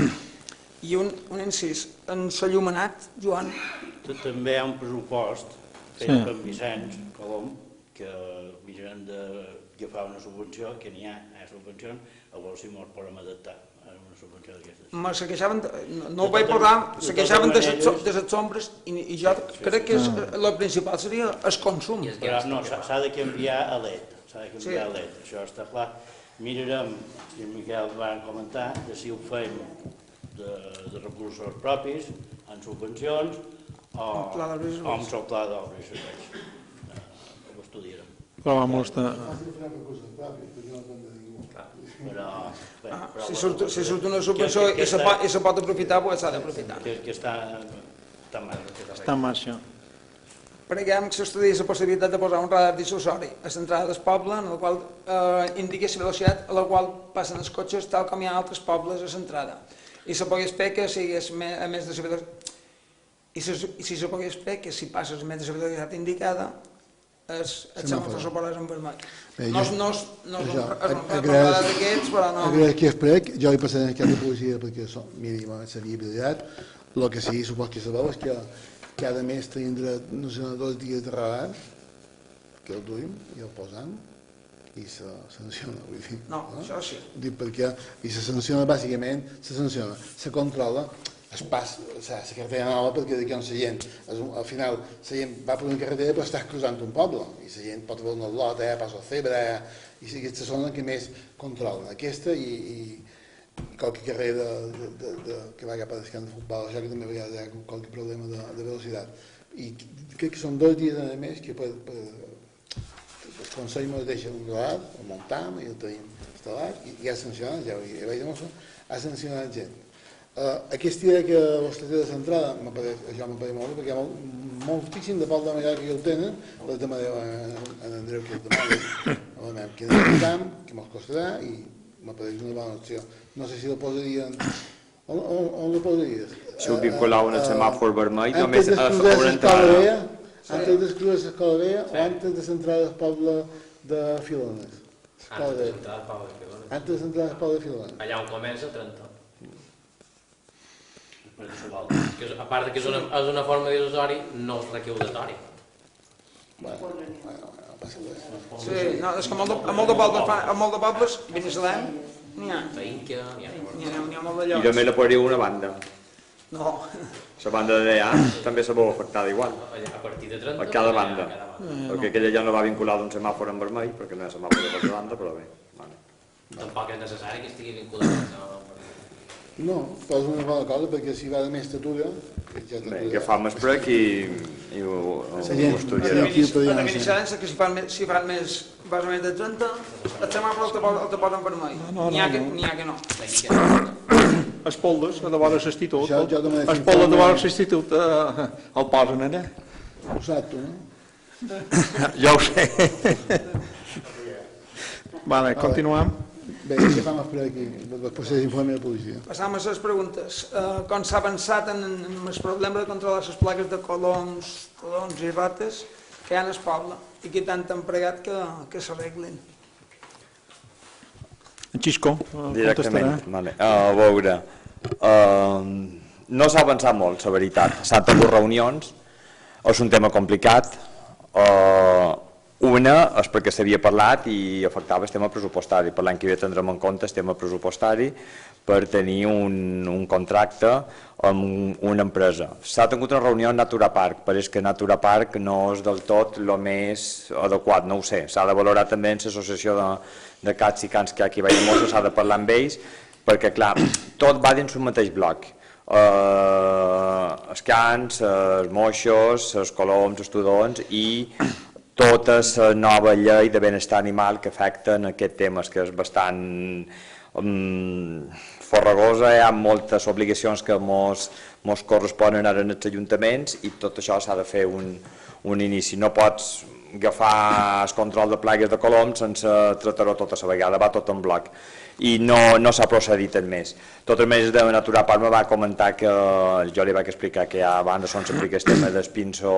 I un incís, en l'enllumenat, Joan, També hi ha un pressupost fet per Vicenç Colom que mirarem d'agafar una subvenció, que n'hi ha subvencions, a veure si ens podem adaptar a una subvenció d'aquestes. se queixaven, no ho vaig posar, se queixaven de les ombres i jo crec que el principal seria el consum. Però no, s'ha de canviar a LED, això està clar. Mirarem, i en Miquel va comentar, de si ho fem de recursos propis, en subvencions, o amb el pla d'obres i serveis. Ho estudiarem. Però va mostrar... Si surt una subvenció i se pot aprofitar, doncs s'ha d'aprofitar. Que està Està en marxa. Preguem que s'estudi la possibilitat de posar un radar dissuasori a l'entrada del poble, en el qual indiqui la velocitat a la qual passen els cotxes, tal com hi ha altres pobles a l'entrada. I se pugui esperar que sigui a més de la velocitat... I si se pugui esperar que si passes a més de la velocitat indicada, el semàfor se posa en vermell. No és un radar d'aquests, però no... Agraeix que explic, jo li passaré el cap de policia perquè miri, la viabilitat. El que sí, supos que sabeu, és que cada mes tenim dret, no sé, 2 dies de radar, que el duim i el posam, i se sanciona, vull dir. No, això sí. Dic perquè, i se sanciona, bàsicament, se controla es pas, la carretera nova perquè d'aquí on la gent, al final la gent va per una carretera però estàs cruzant un poble i la gent pot veure una lota, passa el cebre i aquestes són les que més controlen, aquesta i qualque carrer que va cap a descans de futbol, això que també a vegades hi ha qualque problema de velocitat i crec que són 2 dies a més que el Consell ens deixa un radar, el muntam i el tenim instal·lat i ha sancionat, ja ho vaig dir, ha sancionat gent. Aquesta idea que vostè té de centrada, això m'apareix molt, perquè hi ha moltíssim de poble d'Amèrica que ho tenen, les demaneu a Andreu que es demani, que és un camp, que me'ls costarà i m'apareix una bona opció. No sé si la posaríem... On la posaries? Si ho vinculava en el semàfor vermell, només Antes d'excloure l'escola vella o antes de centrar el poble de Filones? Antes de centrar el poble de Filones. Antes de centrar el poble de Filones. Allà on comença, 30. A part que és una forma dissuasori no recaudatori. Sí, no, és que a molt de pobles, Binissalem, n'hi ha. Veïnca, N'hi ha molt de I llocs. també la podria una banda. No. La banda d'allà també se veu afectada igual. A partir de 30. A cada banda. Perquè aquella ja no va vinculada a un semàfor en vermell, perquè no hi ha semàfor de l'altra banda, però bé. Tampoc és necessari que estigui vinculat. No, però és una bona cosa perquè si va de més estatura... Bé, agafam el prec i ho estudiarem. La beneficència que si fan més de 30, el semàfor el te posen vermell. N'hi ha que no. Espoldes, a davant de l'institut. Això jo també Espoldes a davant de l'institut, el posen allà. Ho saps tu, no? Ja ho sé. Vale, continuem. Bé, què fem per aquí? Després d'informe de policia. Passam a les preguntes. Com s'ha avançat en el problema de controlar les plagues de coloms i rates que hi ha en el poble i que tant han pregat que s'arreglin? En Xisco, Directament, vale. A veure, no s'ha avançat molt, la veritat. S'han tingut reunions, és un tema complicat. Una és perquè s'havia parlat i afectava el tema pressupostari. Per l'any que ve tindrem en compte el tema pressupostari per tenir un contracte amb una empresa. S'ha tingut una reunió en Natura Park, però és que Natura Park no és del tot el més adequat, no ho sé. S'ha de valorar també en l'associació de cats i cans que hi ha aquí a Valldemossa, s'ha de parlar amb ells, perquè clar, tot va dins un mateix bloc. Els cans, els moixos, els coloms, els tudons i tota la nova llei de benestar animal que afecta en aquest tema, que és bastant farragosa, hi ha moltes obligacions que mos corresponen ara als ajuntaments i tot això s'ha de fer un inici. No pots agafar el control de plagues de coloms sense tractar-ho tota la vegada, va tot en bloc i no s'ha procedit en més. Tot el mes de Natura Park me va comentar que jo li vaig explicar que a banda on s'aplica el tema del pinso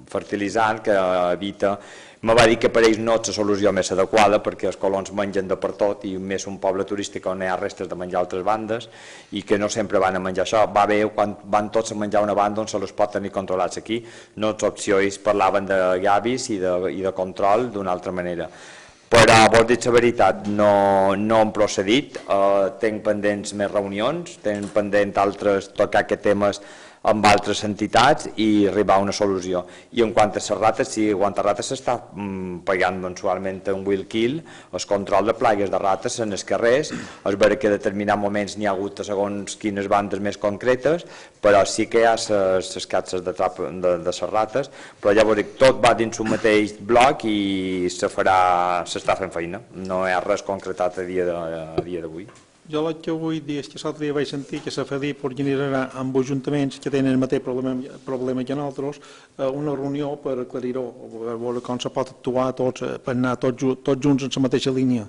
fertilitzant que evita, me va dir que per ells no és la solució més adequada perquè els coloms mengen de per tot i més un poble turístic on hi ha restes de menjar a altres bandes i que no sempre van a menjar això. Va bé quan van tots a menjar a una banda on se els pot tenir controlats. Aquí no és opció, ells parlaven de gavis i de control d'una altra manera. Però, vols dir la veritat, no hem procedit, tenc pendents més reunions, tenc pendent tocar aquests temes amb altres entitats i arribar a una solució. I en quant a les rates, sí, en rates s'està pagant mensualment un will kill, el control de plagues de rates en els carrers, és vera que a determinats moments n'hi ha hagut segons quines bandes més concretes, però sí que hi ha les catxes de les rates, però ja vos dic, tot va dins un mateix bloc i s'està fent feina, no hi ha res concretat a dia d'avui. Jo el que vull dir és que l'altre dia vaig sentir que la FEDIP organitzarà amb ajuntaments que tenen el mateix problema que nosaltres una reunió per aclarir-ho, per veure com se pot actuar per anar tots junts en la mateixa línia.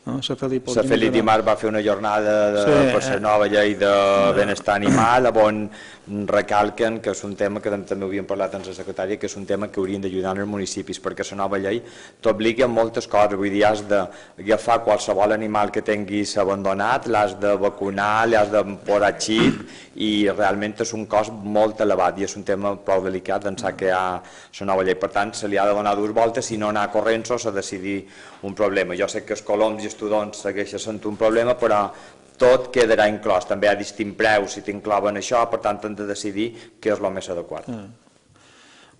La FEDIP dimarts va fer una jornada per la nova llei de benestar animal on recalquen que és un tema que també havíem parlat amb la secretària, que és un tema que haurien d'ajudar els municipis perquè la nova llei t'obliga a moltes coses, vull dir, has d'agafar qualsevol animal que tinguis abandonat, l'has de vacunar, l'has de posar xip i realment és un cost molt elevat i és un tema prou delicat d'ençà que hi ha la nova llei, per tant se li ha de donar dues voltes i no anar corrents o decidir un problema. Jo sé que els coloms i els tudons segueixen sent un problema, però tot quedarà inclòs, també hi ha distint preus si t'inclouen això, per tant hem de decidir què és el més adequat.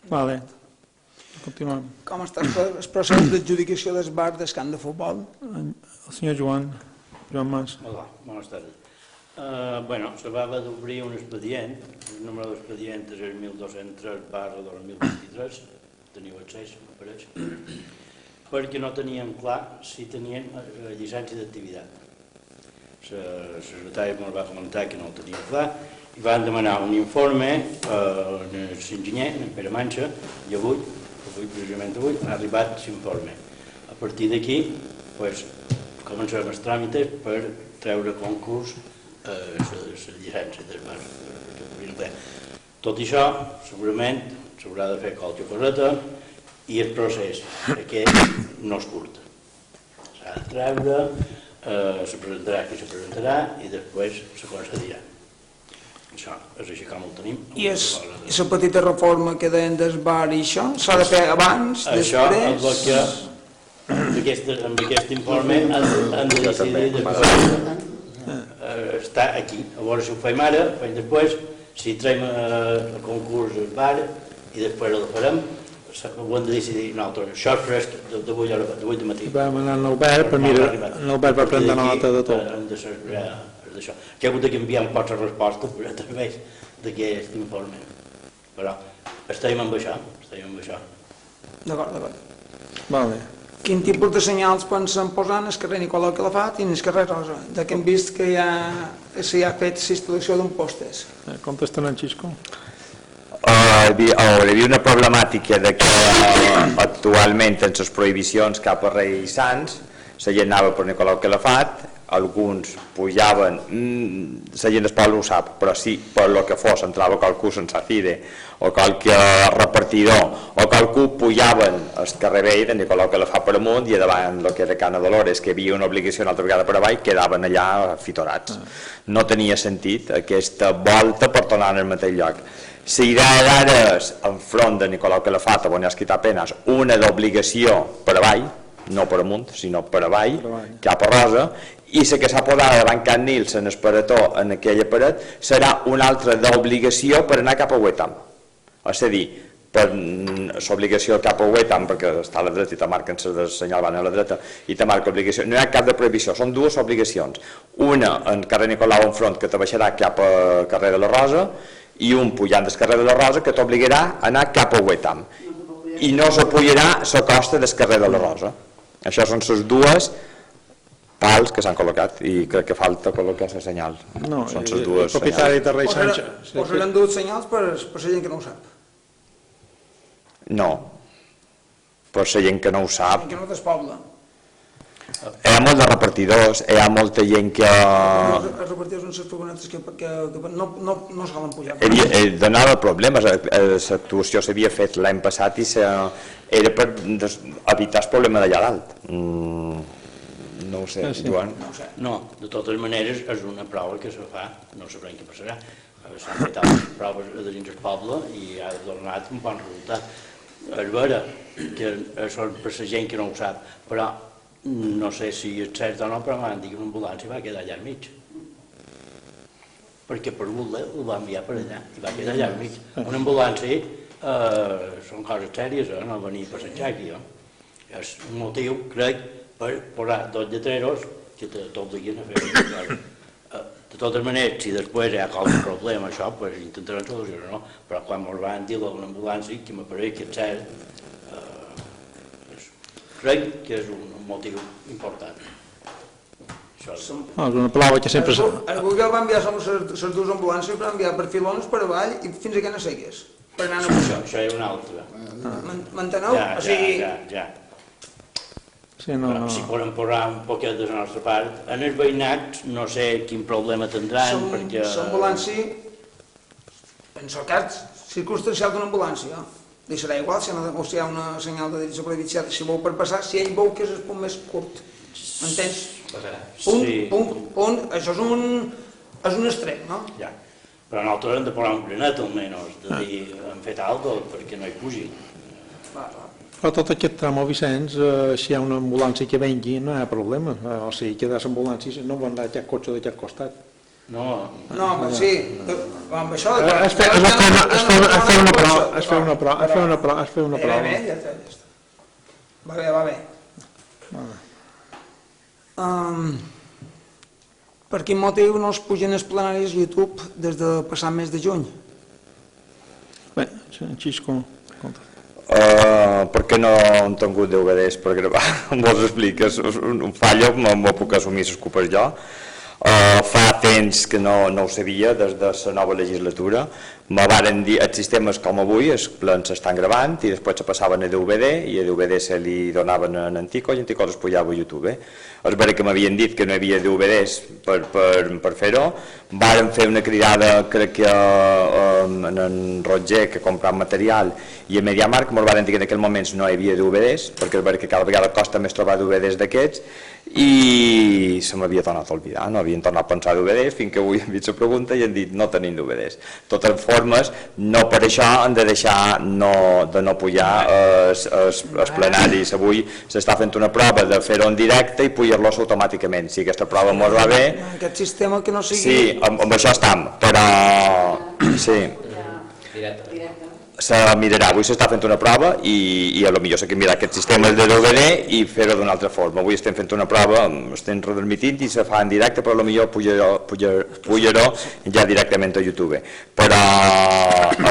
Vale, continuem. Com està el procés d'adjudicació dels bars del camp de futbol? El senyor Joan Mas. Hola, bones tardes. Bueno, se va d'obrir un expedient, el número d'expedient és el 1203/2023, teniu accés, em pareix, perquè no teníem clar si tenien llicència d'activitat. La secretària ens va comentar que no ho teníem clar i van demanar un informe al enginyer, en Pere Manxa, i avui, precisament avui, ha arribat l'informe. A partir d'aquí, començarem els tràmits per treure a concurs la llicència del bar. Tot això, segurament, s'haurà de fer qualque coseta i el procés aquest no és curt. S'ha de treure, se presentarà qui se presentarà i després se concedirà. Això és així com ho tenim. I la petita reforma que deien del bar i això, s'ha de fer abans, després? Això és amb aquest informe han de decidir està aquí. A veure si ho fem ara, ho fem després, si traiem a concurs el bar i després el farem, ho hem de decidir nosaltres. Això és fresc d'avui de matí. Vam anar a l'Albert, per mirar, l'Albert va prendre nota de tot. Hem de saber d'això. Que ha hagut de canviar un poc la resposta a través d'aquest informe. Però estem amb això, D'acord. Vale. Quin tipus de senyals pensen posar en el carrer Nicolau Calafat i en el carrer Rosa, ja que hem vist que s'hi ha fet l'instal·lació d'un postes? Contesten en Xisco. Hi havia una problemàtica de que actualment en les prohibicions cap a Reis Sants la gent anava per Nicolau Calafat, alguns pujaven, la gent del poble ho sap, però sí, per lo que fos, entrava qualcú sense cide o qualque repartidor o qualcú pujaven al carrer vell de Nicolau Calafat per amunt i davant el que era Cana Dolores, que hi havia una obligació una altra vegada per avall, quedaven allà fitorats. No tenia sentit aquesta volta per tornar al mateix lloc. La idea d'ara és, enfront de Nicolau Calafat, on hi ha escrit apenas una d'obligació per avall, no per amunt, sinó per avall, cap a Rosa, i la que s'ha posat davant Can Nils en el paretó en aquella paret serà una altra d'obligació per anar cap a Huetam. És a dir, per l'obligació cap a Huetam, perquè està a la dreta i te marquen el senyal van a la dreta i te marca obligació, no hi ha cap de prohibició, són dues obligacions. Una en carrer Nicolau enfront que te baixarà cap a carrer de la Rosa i un pujant del carrer de la Rosa que t'obligarà a anar cap a Huetam i no s'apujarà la costa del carrer de la Rosa. Això són les dues pals que s'han col·locat i crec que falta col·locar el senyal. No, són les dues el propietari de Reis Sánchez. Posaran dues senyals per la gent que no ho sap. No, per la gent que no ho sap. Que no despoble. Hi ha molt de repartidors, hi ha molta gent que... Els repartidors són les furgonetes que no solen pujar. Donava problemes, l'actuació s'havia fet l'any passat i era per evitar el problema d'allà dalt. No ho sé, Joan. No, de totes maneres és una prova que se fa, no sabrem què passarà. S'han fet altres proves de dins el poble i ha donat un bon resultat. És vera que són per la gent que no ho sap, però no sé si és cert o no, però m'han dit que una ambulància va quedar allà al mig. Perquè per voler el va enviar per allà i va quedar allà al mig. Una ambulància són coses sèries, no venir a passejar aquí. És un motiu, crec, per posar dos lletreros que t'obliguen a fer una cosa. De totes maneres, si després hi ha qualsevol problema, això, pues intentarem solucionar, no? Però quan ens van dir d'una ambulància, que m'apareix que és cert, crec que és un motiu important. És una prova que sempre... El Google va enviar les dues ambulàncies, va enviar per filones, per avall i fins a Cana Segues, per anar a pujar. Això era una altra. M'enteneu? Ja. Sí, no. Si poden posar un poquet de la nostra part. En els veïnats no sé quin problema tindran, perquè... L'ambulància, en el cas circumstancial d'una ambulància, li serà igual si hi ha una senyal de direcció provincial, si vol per passar, si ell vol que és el punt més curt. M'entens? Punt, això és un extrem, no? Ja. Però nosaltres hem de posar un granet, almenys, de dir, hem fet alguna cosa perquè no hi pugi. Però tot aquest tram, Vicenç, si hi ha una ambulància que vengui, no hi ha problema. O sigui, que les ambulàncies no van anar aquest cotxe d'aquest costat. No, sí, amb això... Es fer una prova. Va bé. Per quin motiu no es pugen els plenaris a YouTube des de passat mes de juny? Bé, Xisco, compte. Perquè no han tingut DVDs per gravar, vos expliques, un fallo, m'ho puc assumir les culpes jo. Fa temps que no ho sabia, des de la nova legislatura, me varen dir, els sistemes com avui, els plens s'estan gravant i després se passaven a DVD i a DVD se li donaven en Antico i Antico es pujava a YouTube. És vera que m'havien dit que no hi havia DVDs per fer-ho, varen fer una cridada, crec que en Roger, que comprava material, i a MediaMarkt me'l varen dir que en aquell moment no hi havia DVDs, perquè és vera que cada vegada costa més trobar DVDs d'aquests, i se m'havia tornat a oblidar, no havien tornat a pensar DVDs, fins que avui han vist la pregunta i han dit no tenim DVDs. De totes formes, no per això han de deixar de no pujar els plenaris. Avui s'està fent una prova de fer-ho en directe i pujar-los automàticament. Si aquesta prova mos va bé... Aquest sistema que no sigui... Sí, amb això estem, però... Sí. Se mirarà, avui s'està fent una prova i potser s'ha que mirar aquest sistema de DVD i fer-ho d'una altra forma. Avui estem fent una prova, estem retransmitint i se fa en directe, però pujar-ho ja directament a YouTube. Però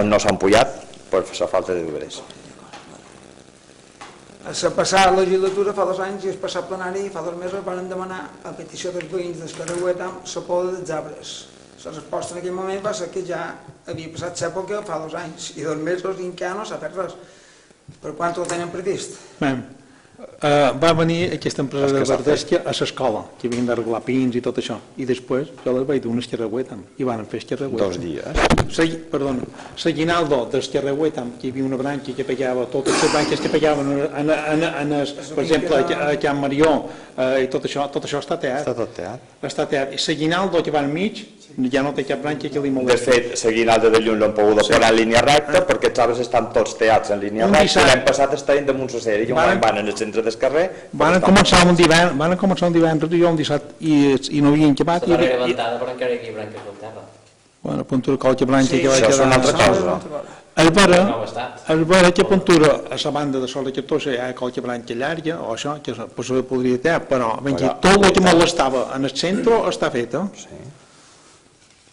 no s'han pujat per la falta de DVDs. A la passada legislatura, fa 2 anys, i el passat plenari, fa 2 mesos, van demanar a petició dels veïns del carrer Huetam la poda dels arbres. La resposta en aquell moment va ser que ja havia passat l'època fa 2 anys i 2 mesos i encara no s'ha fet res. Per quan ho tenen previst? Bé, va venir aquesta empresa de Verdesca a l'escola, que havien d'arreglar pins i tot això, i després jo les vaig dur un esquerragüetam, i van fer esquerragüetam. 2 dies. Perdona, la guinaldo d'esquerragüetam, que hi havia una branca que pegava, totes les branques que pegaven, per exemple, a Can Marió, i tot això està teat. Està tot teat. Està teat. I la guinaldo que va enmig, ja no té cap branca que li De molesti. fet, la guinalda de llum l'han pogut parar en línia recta perquè els arbres estan tots teats en línia recta i l'any passat estaven damunt la cera i un any van en el centre del carrer. Van començar un divendres i jo un dissabte i no havien acabat. La darrera ventada, però encara hi havia branques del terra. Bueno, puntura qualque branca que va Això és una altra quedar... cosa. El vera que puntura a la banda de sola que tossa hi ha qualque branca llarga o això, que potser podria tenir, però tot el que molestava en el centre està fet, Sí.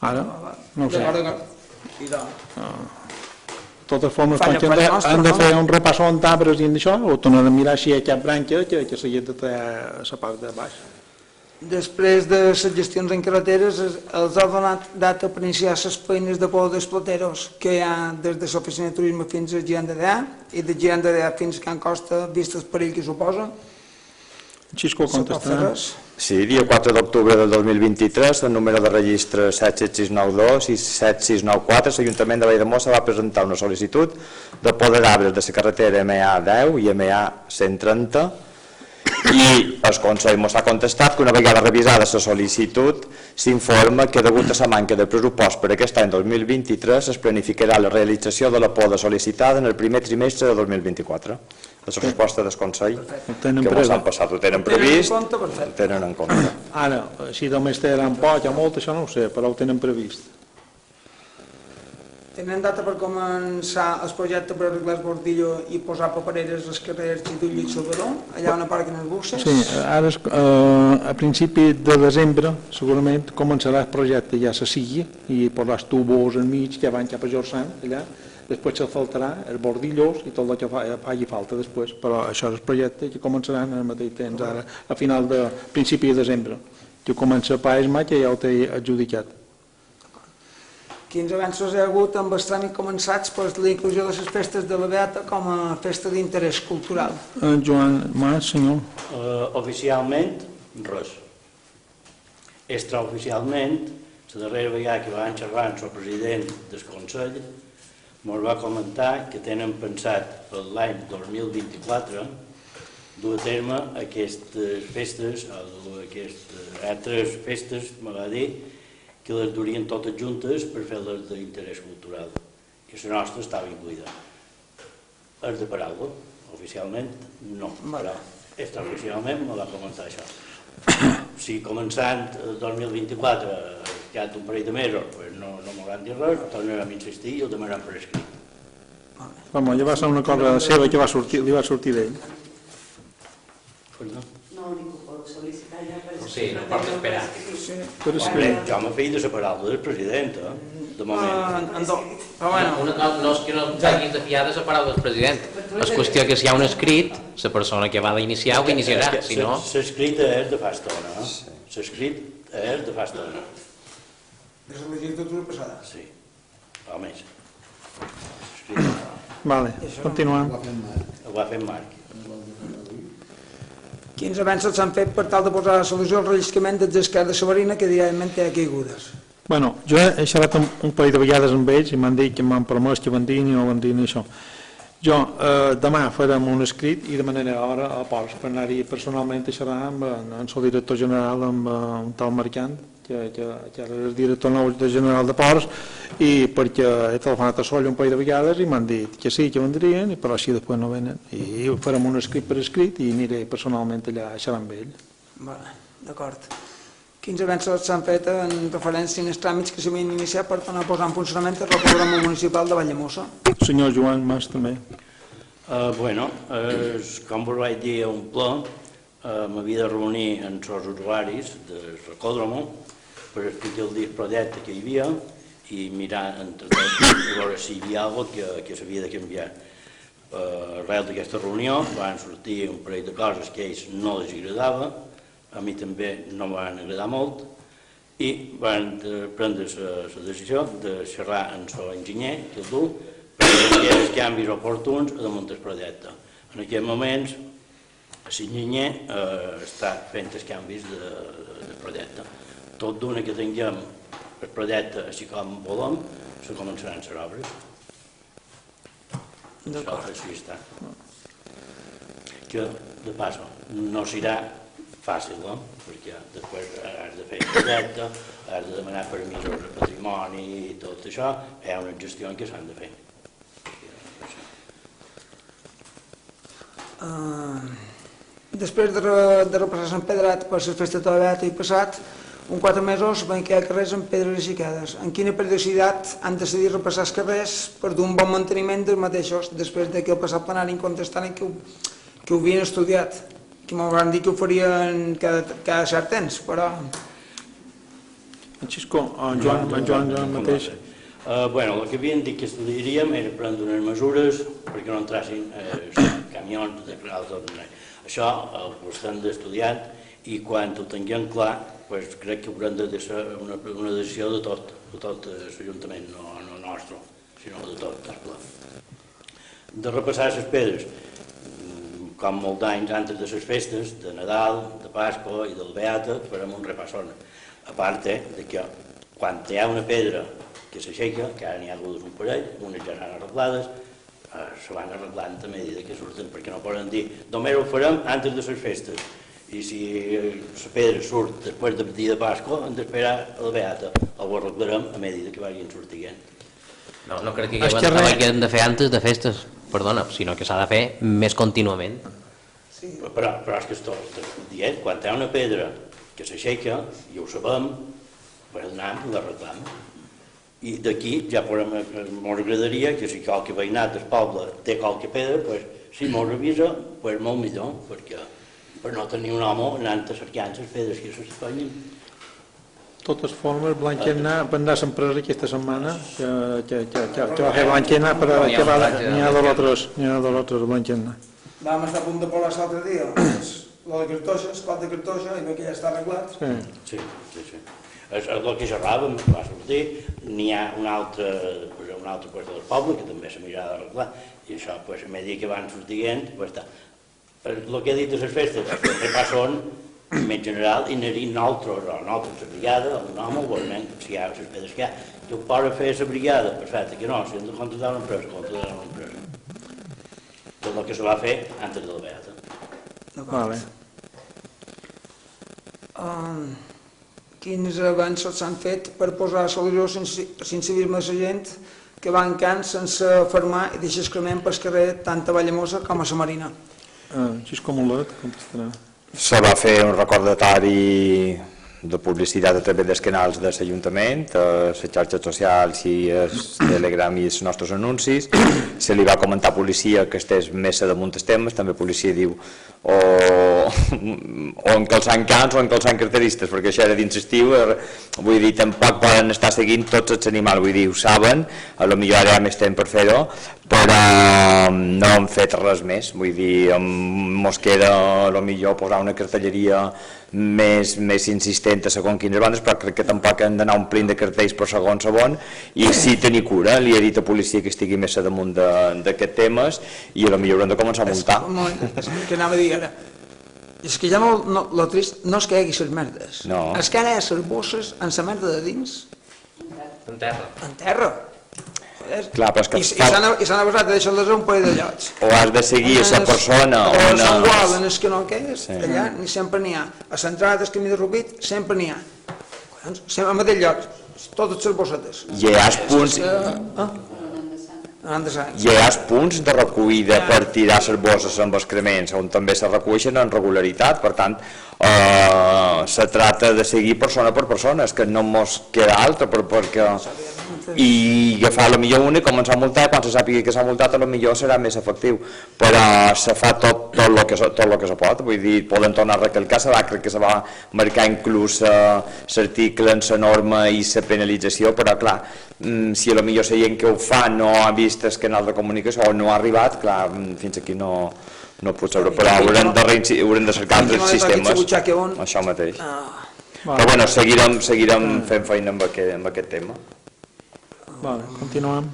Ara, no ho sé. I de De totes formes, Falla quan per nostre, han de no? fer un repàs en arbres i en això, o tornar a mirar si hi ha cap branca que s'hagi de treure a la part de baix. Després de les gestions en carreteres, els ha donat data per iniciar les feines de poda dels plateros que hi ha des de l'oficina de turisme fins a GNDA i de GNDA fins a Can Costa, vist el perill que suposa. Xisco contestarà. Sí, dia 4 d'octubre del 2023, el número de registre 77692 i 7694, l'Ajuntament de Valldemossa va presentar una sol·licitud de poda d'arbres de la carretera MA10 i MA130 i el Consell ens ha contestat que una vegada revisada la sol·licitud s'informa que degut a la manca de pressupost per aquest any 2023 es planificarà la realització de la poda sol·licitada en el primer trimestre de 2024. La resposta del Consell que ens han passat ho tenen previst, ho tenen en compte. Ara, si només tenen poc o molt, això no ho sé, però ho tenen previst. Tenen data per començar el projecte per arreglar el bordillo i posar papereres als carrers Xitull i Salvador, allà on aparquen els buses? Sí, ara a principi de desembre segurament començarà el projecte, ja se sigui, i posaràs tubos enmig que van cap a Jorçant, allà, després se faltarà els bordillos i tot el que faci falta després, però això és el projecte que començaran al mateix temps, ara, a final de principi de desembre, que comença a Paesma, que ja ho té adjudicat. Quins avanços hi ha hagut amb els tràmits començats per la inclusió de les festes de la Beata com a festa d'interès cultural? Joan Mas, senyor. Oficialment, res. Extraoficialment, la darrera vegada que vam xerrar amb el president del Consell, ens va comentar que tenen pensat per l'any 2024 dur a terme aquestes festes, o aquestes altres festes, me va dir, que les durien totes juntes per fer-les d'interès cultural. I la nostra estava incluïda. És de paraula, oficialment no, però extraoficialment me va comentar això. Si començant el 2024 ja un parell de mesos no m'hauran dit res, tornarem a insistir i ho demanarem per escrit. Home, ja va ser una cosa seva que li va sortir d'ell. No, ningú pot sol·licitar ja per Sí, no pot esperar. Jo m'he fet de la paraula del president, de moment. Una cosa no és que no t'hagis de fiar de la paraula del president. És qüestió que si hi ha un escrit, la persona que va d'iniciar ho iniciarà, si no... L'escrit és de fa estona, l'escrit és de fa estona. De la legislatura passada? Sí, o més. Vale, continuem. Ho va fer en Marc. Quins avanços s'han fet per tal de posar a solució el relliscament dels esquers de Sabarina que diàriament té caigudes? Bueno, jo he xerrat un parell de vegades amb ells i m'han dit que m'han promès que vendrien i no vendrien això. Jo demà farem un escrit i demanaré ara a Ports per anar-hi personalment a xerrar amb el seu director general, amb un tal Marcant, que és el director nou general de Ports, i perquè he telefonat a Solla un parell de vegades i m'han dit que sí, que vendrien, però així després no venen. I farem un escrit per escrit i aniré personalment allà a xerrar amb ell. Vale, d'acord. Quins avanços s'han fet en referència als tràmits que s'havien iniciat per tornar a posar en funcionament el programa municipal de Valldemossa? Senyor Joan Mas, també. Com vos vaig dir a un ple, m'havia de reunir amb els usuaris del Rocòdromo per explicar el projecte que hi havia i mirar entre tots a veure si hi havia alguna cosa que s'havia de canviar. Arrel d'aquesta reunió van sortir un parell de coses que a ells no els agradava, a mi també no em van agradar molt, i van prendre la decisió de xerrar amb l'enginyer, que el du, per fer els canvis oportuns damunt del projecte. En aquests moments, l'enginyer està fent els canvis del projecte. Tot d'una que tinguem el projecte així com volem, se començaran les obres. Això així està. Que, de passo, no serà fàcil, perquè després has de fer el projecte, has de demanar permisos de patrimoni i tot això, hi ha una gestió que s'han de fer. Després de repassar Sant Pedrat per les festes de la Beata i passat, 4 mesos van quedar carrers amb pedres aixecades. En quina periodicitat han decidit repassar els carrers per d'un bon manteniment dels mateixos, després que el passat plenari contestaren que ho havien estudiat, que m'ho van dir que ho farien cada cert temps, però... Francisco, en Joan mateix. Bueno, el que havien dit que estudiaríem era prendre unes mesures perquè no entrassin camions de canals d'ordinari. Això ho estem estudiant i quan ho tinguem clar, crec que haurem de ser una decisió de tot l'Ajuntament, no nostre, sinó de tot, esclar. De repassar les pedres, com molts anys antes de les festes, de Nadal, de Pasqua i del Beata, farem un repassón. A part de que quan hi ha una pedra que s'aixeca, que ara n'hi ha hagut un parell, unes ja s'han arreglades, se van arreglant a mesura que surten, perquè no poden dir només ho farem antes de les festes. I si la pedra surt després del dia de Pasqua, hem d'esperar a la Beata, o ho arreglarem a mesura que vagin sortint. No crec que haguem de fer antes de festes, perdona, sinó que s'ha de fer més contínuament. Però és que estic dient, quan hi ha una pedra que s'aixeca, i ho sabem, anem i l'arreglem. I d'aquí ja m'agradaria que si qualque veïnat del poble té qualque pedra, si m'ho revisa, molt millor, perquè per no tenir un home anant a cercar les pedres que s'espanyen. De totes formes, Blanquena vendrà a l'empresa aquesta setmana, que va fer Blanquena, però n'hi ha de l'altres Blanquena. Vam estar a punt de polar l'altre dia, la de Cartoixa, l'esclat de Cartoixa, i que ja està arreglat. Sí. És el que xerràvem, va sortir, n'hi ha un altre lloc del poble que també se m'haurà d'arreglar, i això, a mesura que van sortint, està. El que he dit de les festes, el repassón, en general, i anar-hi nosaltres, la brigada, un home, o almenys, si hi ha les pedres que hi ha, que ho poden fer la brigada, perfecte, que no, si hem de contractar una empresa, Tot el que se va fer antes de la Beata. Vale. Quins avanços s'han fet per posar a solució sensibilisme a la gent que va en camp sense fermar i deixar excrement pel carrer tant a Vallamosa com a la Marina? Xisco Mulet, contestarà. Se va fer un recordatori de publicitat a través dels canals de l'Ajuntament, les xarxes socials i el Telegram i els nostres anuncis. Se li va comentar a policia que estés més damunt els temes, també policia diu o encalçant cans o encalçant carteristes, perquè això era dins estiu, vull dir, tampoc poden estar seguint tots els animals, vull dir, ho saben, potser ara hi ha més temps per fer-ho, però no hem fet res més, vull dir, ens queda potser posar una cartelleria més insistent a segons quines bandes, però crec que tampoc hem d'anar omplint de cartells per segon i sí tenir cura, li he dit a policia que estigui més damunt d'aquests temes i potser haurem de començar a muntar. És que anava a dir ara, és que ja el trist no és que hi hagi les merdes, és que ara hi ha les bosses amb la merda de dins En terra. En terra. Clar, però és que I s'han abasat de deixar-les a un parell de llocs. O has de seguir a la persona... O a Sant Gual, en el que no és, allà sempre n'hi ha. A l'entrada del camí de Rupit sempre n'hi ha. Sempre al mateix lloc, totes les bossetes. I hi ha punts... Hi ha punts de recollida per tirar les bosses amb excrements, on també se reculleixen en regularitat, per tant, se tracta de seguir persona per persona, és que no mos queda altra, perquè i agafar potser una i començar a multar, quan se sàpiga que s'ha multat potser serà més efectiu, però se fa tot el que se pot, vull dir, poden tornar a recalcar, crec que se va marcar inclús l'article en la norma i la penalització, però clar, si potser la gent que ho fa no ha vist el canal de comunicació o no ha arribat, clar, fins aquí no pot ser, però haurem de cercar altres sistemes, això mateix. Però bueno, seguirem fent feina amb aquest tema. Vale, continuem.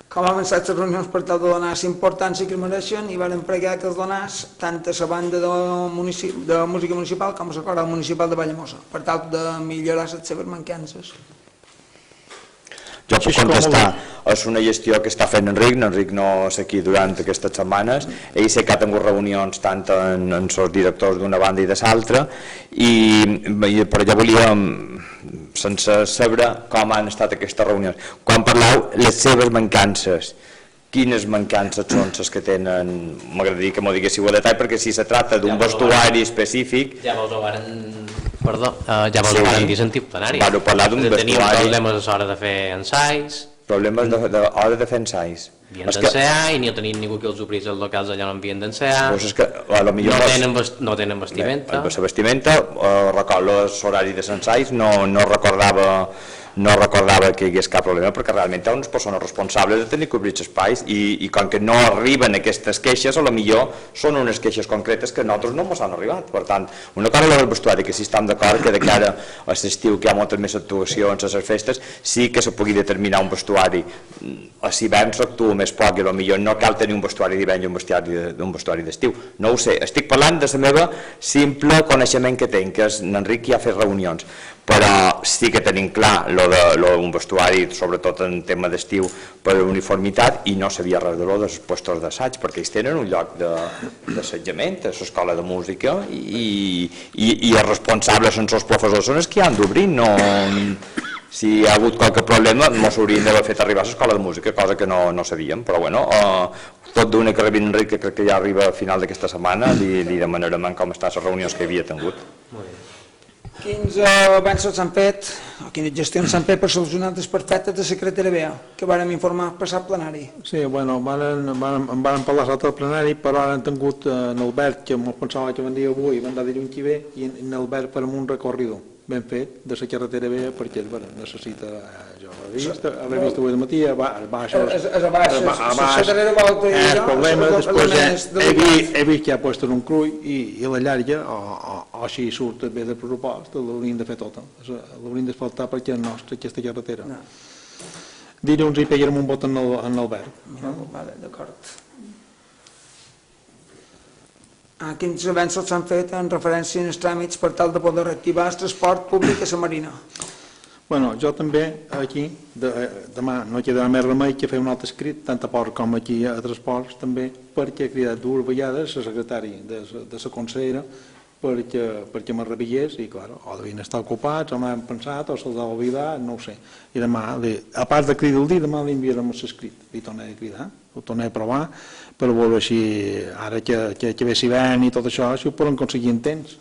Com ha avançat les reunions per tal de donar la importància que es mereixen i varen pregar que els donàs tant a la banda de música municipal com a la coral municipal de Valldemossa, per tal de millorar les seves mancances. Jo puc contestar, és una gestió que està fent Enric no és aquí durant aquestes setmanes, ell sé que ha tingut reunions tant amb els directors d'una banda i de l'altra, però ja volíem, sense saber com han estat aquestes reunions. Quan parleu les seves mancances, quines mancances són les que tenen? M'agradaria que m'ho diguéssiu a detall, perquè si se tracta d'un vestuari específic... Ja vos ho varen dir sentit plenari. Vau parlar d'un vestuari... Teníem problemes a l'hora de fer ensais. Problemes a l'hora de fer ensais. Havien d'ensaiar i no tenien ningú que els obrís els locals allà on havien d'ensaiar. No tenen vestimenta. La vestimenta, recordo l'horari de l'ensais, no recordava que hi hagués cap problema, perquè realment hi ha unes persones responsables de tenir que obrir espais i com que no arriben aquestes queixes, potser són unes queixes concretes que a nosaltres no ens han arribat. Per tant, una cosa és el vestuari, que sí estem d'acord que de cara a l'estiu, que hi ha moltes més actuacions a les festes, sí que se pugui determinar un vestuari. A l'hivern s'actua més poc i potser no cal tenir un vestuari d'hivern i un vestuari d'estiu. No ho sé, estic parlant de la meva simple coneixement que tinc, que és Enric ja ha fet reunions, però sí que tenim clar un vestuari, sobretot en tema d'estiu, per uniformitat, i no sabia res dels puestos d'assaig, perquè ells tenen un lloc d'assetjament a l'escola de música i els responsables són els professors, són els que han d'obrir, no... Si hi ha hagut qualque problema, ens haurien d'haver fet arribar a l'escola de música, cosa que no sabíem, però bueno, tot d'una que arribi Enric, que crec que ja arriba a final d'aquesta setmana, li demanarem com estan les reunions que havia tingut. Quins avanços s'han fet, o quines gestions s'han fet per solucionar els perfectes de secretària B, que vàrem informar passat plenari? Sí, bueno, em van parlar l'altre plenari, però ara han tingut en Albert, que ens pensava que vendria avui, van dir un qui ve, i en Albert farem un recorrido ben fet de la carretera B, perquè necessita, jo l'he vist avui de matí, a baix, el problema, després he vist que ha posat un crull i la llarga, o així surt bé del pressupost, l'haurien de fer tota, l'haurien d'asfaltar perquè és nostra aquesta carretera. Dilluns hi pegarem un vot en l'Albert. D'acord. Quins avenços s'han fet en referència als tràmits per tal de poder reactivar el transport públic a la Marina? Bueno, jo també aquí, demà no quedarà més remei que fer un altre escrit, tant a port com aquí a transports també, perquè he cridat dues vegades el secretari de la consellera perquè me rebillés i, clar, o devien estar ocupats, o no hem pensat, o se'ls ha oblidat, no ho sé. I demà, a part de cridar el dia, demà li enviarem l'escrit. Li tornaré a cridar, ho tornaré a provar, per veure si ara que ve l'hivern i tot això, si ho poden aconseguir en temps.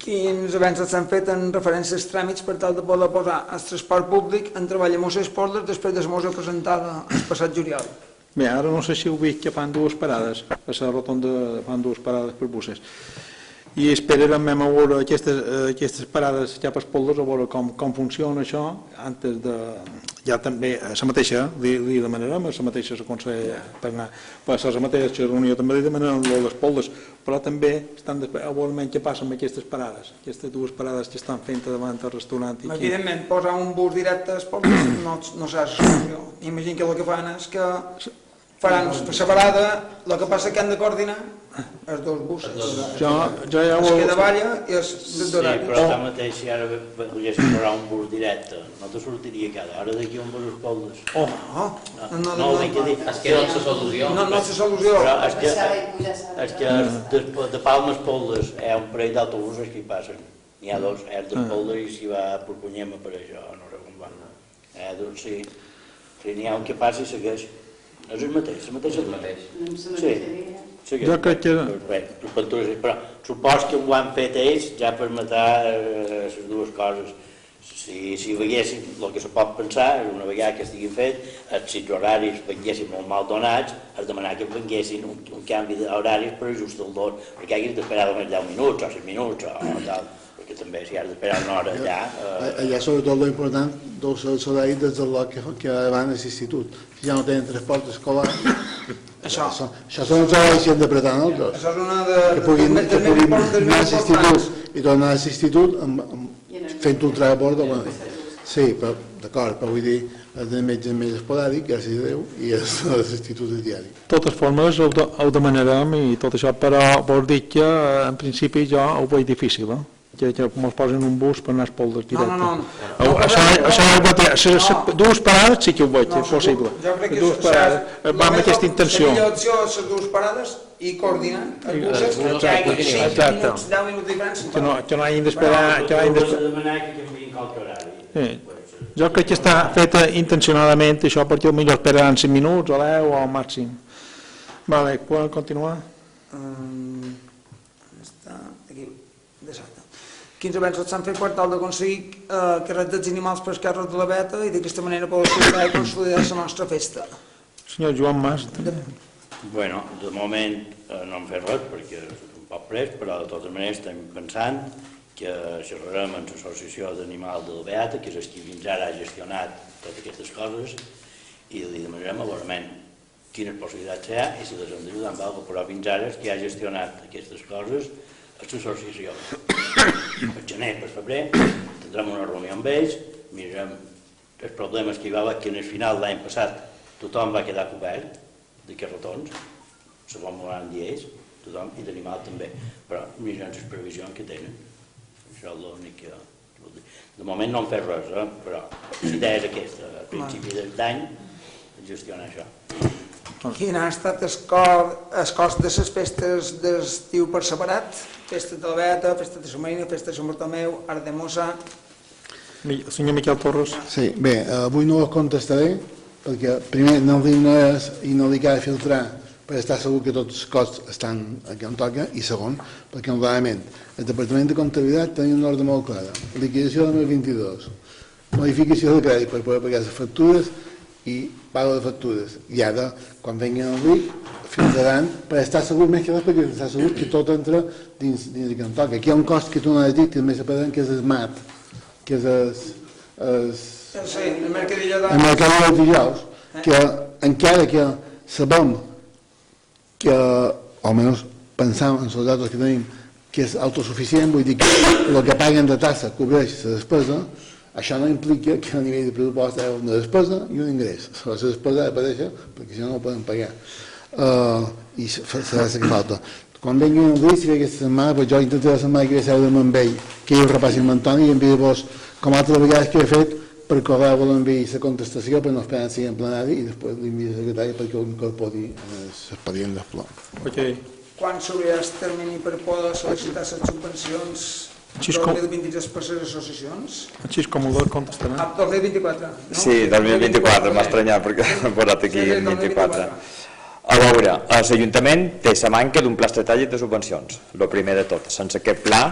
Quins avenços s'han fet en referència als tràmits per tal de poder posar el transport públic en treball a Mossa Esporles després de la moció presentada el passat juliol? Bé, ara no sé si heu vist que fan dues parades, a la rotonda fan dues parades per buses. I esperarem a veure aquestes parades cap als polders, a veure com funciona això, antes de... Ja també, la mateixa, li demanarem, la mateixa la consellera per anar, per la mateixa reunió també li demanarem les polders, però també estan a veure què passa amb aquestes parades, aquestes dues parades que estan fent davant del restaurant. Evidentment, posar un bus directe als polders no serà la solució. Imagino que el que fan és que faran la parada, el que passa que han de coordinar els dos buses. Es queda Valla i els d'horari. Sí, però tanmateix, si ara volguéssim posar un bus directe, no te sortiria cada hora d'aquí on vas els polders. No, és que no és la solució. No és la solució. Però és que de Palma als polders hi ha un parell d'autobusos que hi passen. N'hi ha dos, el del polder i si va a Porpunyema per això, no sé com van. Doncs sí, n'hi ha un que passa i segueix. És el mateix, la mateixa línia. Jo crec que... Però supos que ho han fet ells ja per matar les dues coses. Si veiéssim el que se pot pensar, una vegada que estiguin fet, si els horaris venguessin molt mal donats, es demanar que venguessin un canvi d'horaris per ajustar el dos, perquè haguis d'esperar només 10 minuts o 5 minuts o tal, perquè també si has d'esperar una hora allà... Allà sobretot l'important dels horaris des del lloc que van a l'institut. Si ja no tenen transport escolar... Això són els horaris que hem d'apretar nosaltres. Això és una de... Que puguin anar a l'institut i tornar a l'institut fent un transport. Sí, però d'acord, però vull dir, el de metge més esporàdic, gràcies a Déu, i l'institut de diari. De totes formes, ho demanarem i tot això, però vols dir que en principi jo ho veig difícil, que mos posen un bus per anar a Espoldes directe. No. Això, dues parades sí que ho veig, és possible. Jo crec que va amb aquesta intenció. la millor opció és les dues parades i coordinar els buses que hi hagi 5 minuts, 10 minuts diferents. Que no hagin d'esperar... demanar que canviïn qualque horari. Jo crec que està feta intencionadament això, perquè potser esperaran 5 minuts o 10 o al màxim. Vale, podem continuar? Aquí, exacte. Quins avenços s'han fet per tal d'aconseguir que res dels animals per esquerres de la veta i d'aquesta manera poder celebrar i consolidar la nostra festa. Senyor Joan Mas. Bueno, de moment no hem fet res perquè és un poc pres, però de totes maneres estem pensant que xerrarem amb l'associació d'animals de la Beata, que és el que fins ara ha gestionat totes aquestes coses, i li demanarem a veure quines possibilitats hi ha i si les hem d'ajudar amb alguna cosa, però fins ara és que ha gestionat aquestes coses a l'associació. Per gener, per febrer, tindrem una reunió amb ells, mirarem els problemes que hi va haver, que en el final l'any passat tothom va quedar cobert d'aquests ratons, segons m'ho van dir ells, tothom, i d'animal també, però mirarem les previsions que tenen. Això és l'únic que... De moment no hem fet res, però la idea és aquesta, a principi d'any, gestionar això. Quin ha estat el cost de les festes d'estiu per separat? Festa de la Beata, festa de la Marina, festa de Sant Bartomeu, Arc de Mossa... Senyor Miquel Torres. Sí, bé, avui no els contestaré, perquè primer no dic res i no dic ara filtrar per estar segur que tots els costs estan aquí on toca, i segon, perquè normalment el Departament de Comptabilitat tenia una ordre molt clara, liquidació de 2022, modificació de crèdit per poder pagar les factures i pago de factures, i ara, quan venguin al RIC, filtraran per estar segur, més que res perquè estar segur que tot entra dins el que on toca. Aquí hi ha un cost que tu no has dit, que més s'aparent, que és el MAT, que és el mercadillo de dijous, que encara que sabem que, almenys pensam en els datos que tenim, que és autosuficient, vull dir que el que paguen de tassa cobreix la despesa, això no implica que a nivell de pressupost hi ha una despesa i un ingrés. La despesa ha d'aparèixer perquè si no no ho poden pagar. I serà el que falta. Quan venguin el risc aquesta setmana, doncs jo intentaré la setmana que ve seure amb ell, que ell ho repassi amb Antoni i enviar-vos, com altres vegades que he fet, per correu vol enviar la contestació per no esperar si en plenari i després l'envia al secretari perquè ho incorpori en l'expedient de ple. Quan s'obrirà el termini per poder sol·licitar les subvencions del 2023 per les associacions? Així com ho contestarà. 2024, no? Sí, 2024, m'ha estranyat perquè m'ha posat aquí el 24. A veure, l'Ajuntament té la manca d'un pla estratègic de subvencions, el primer de tot. Sense aquest pla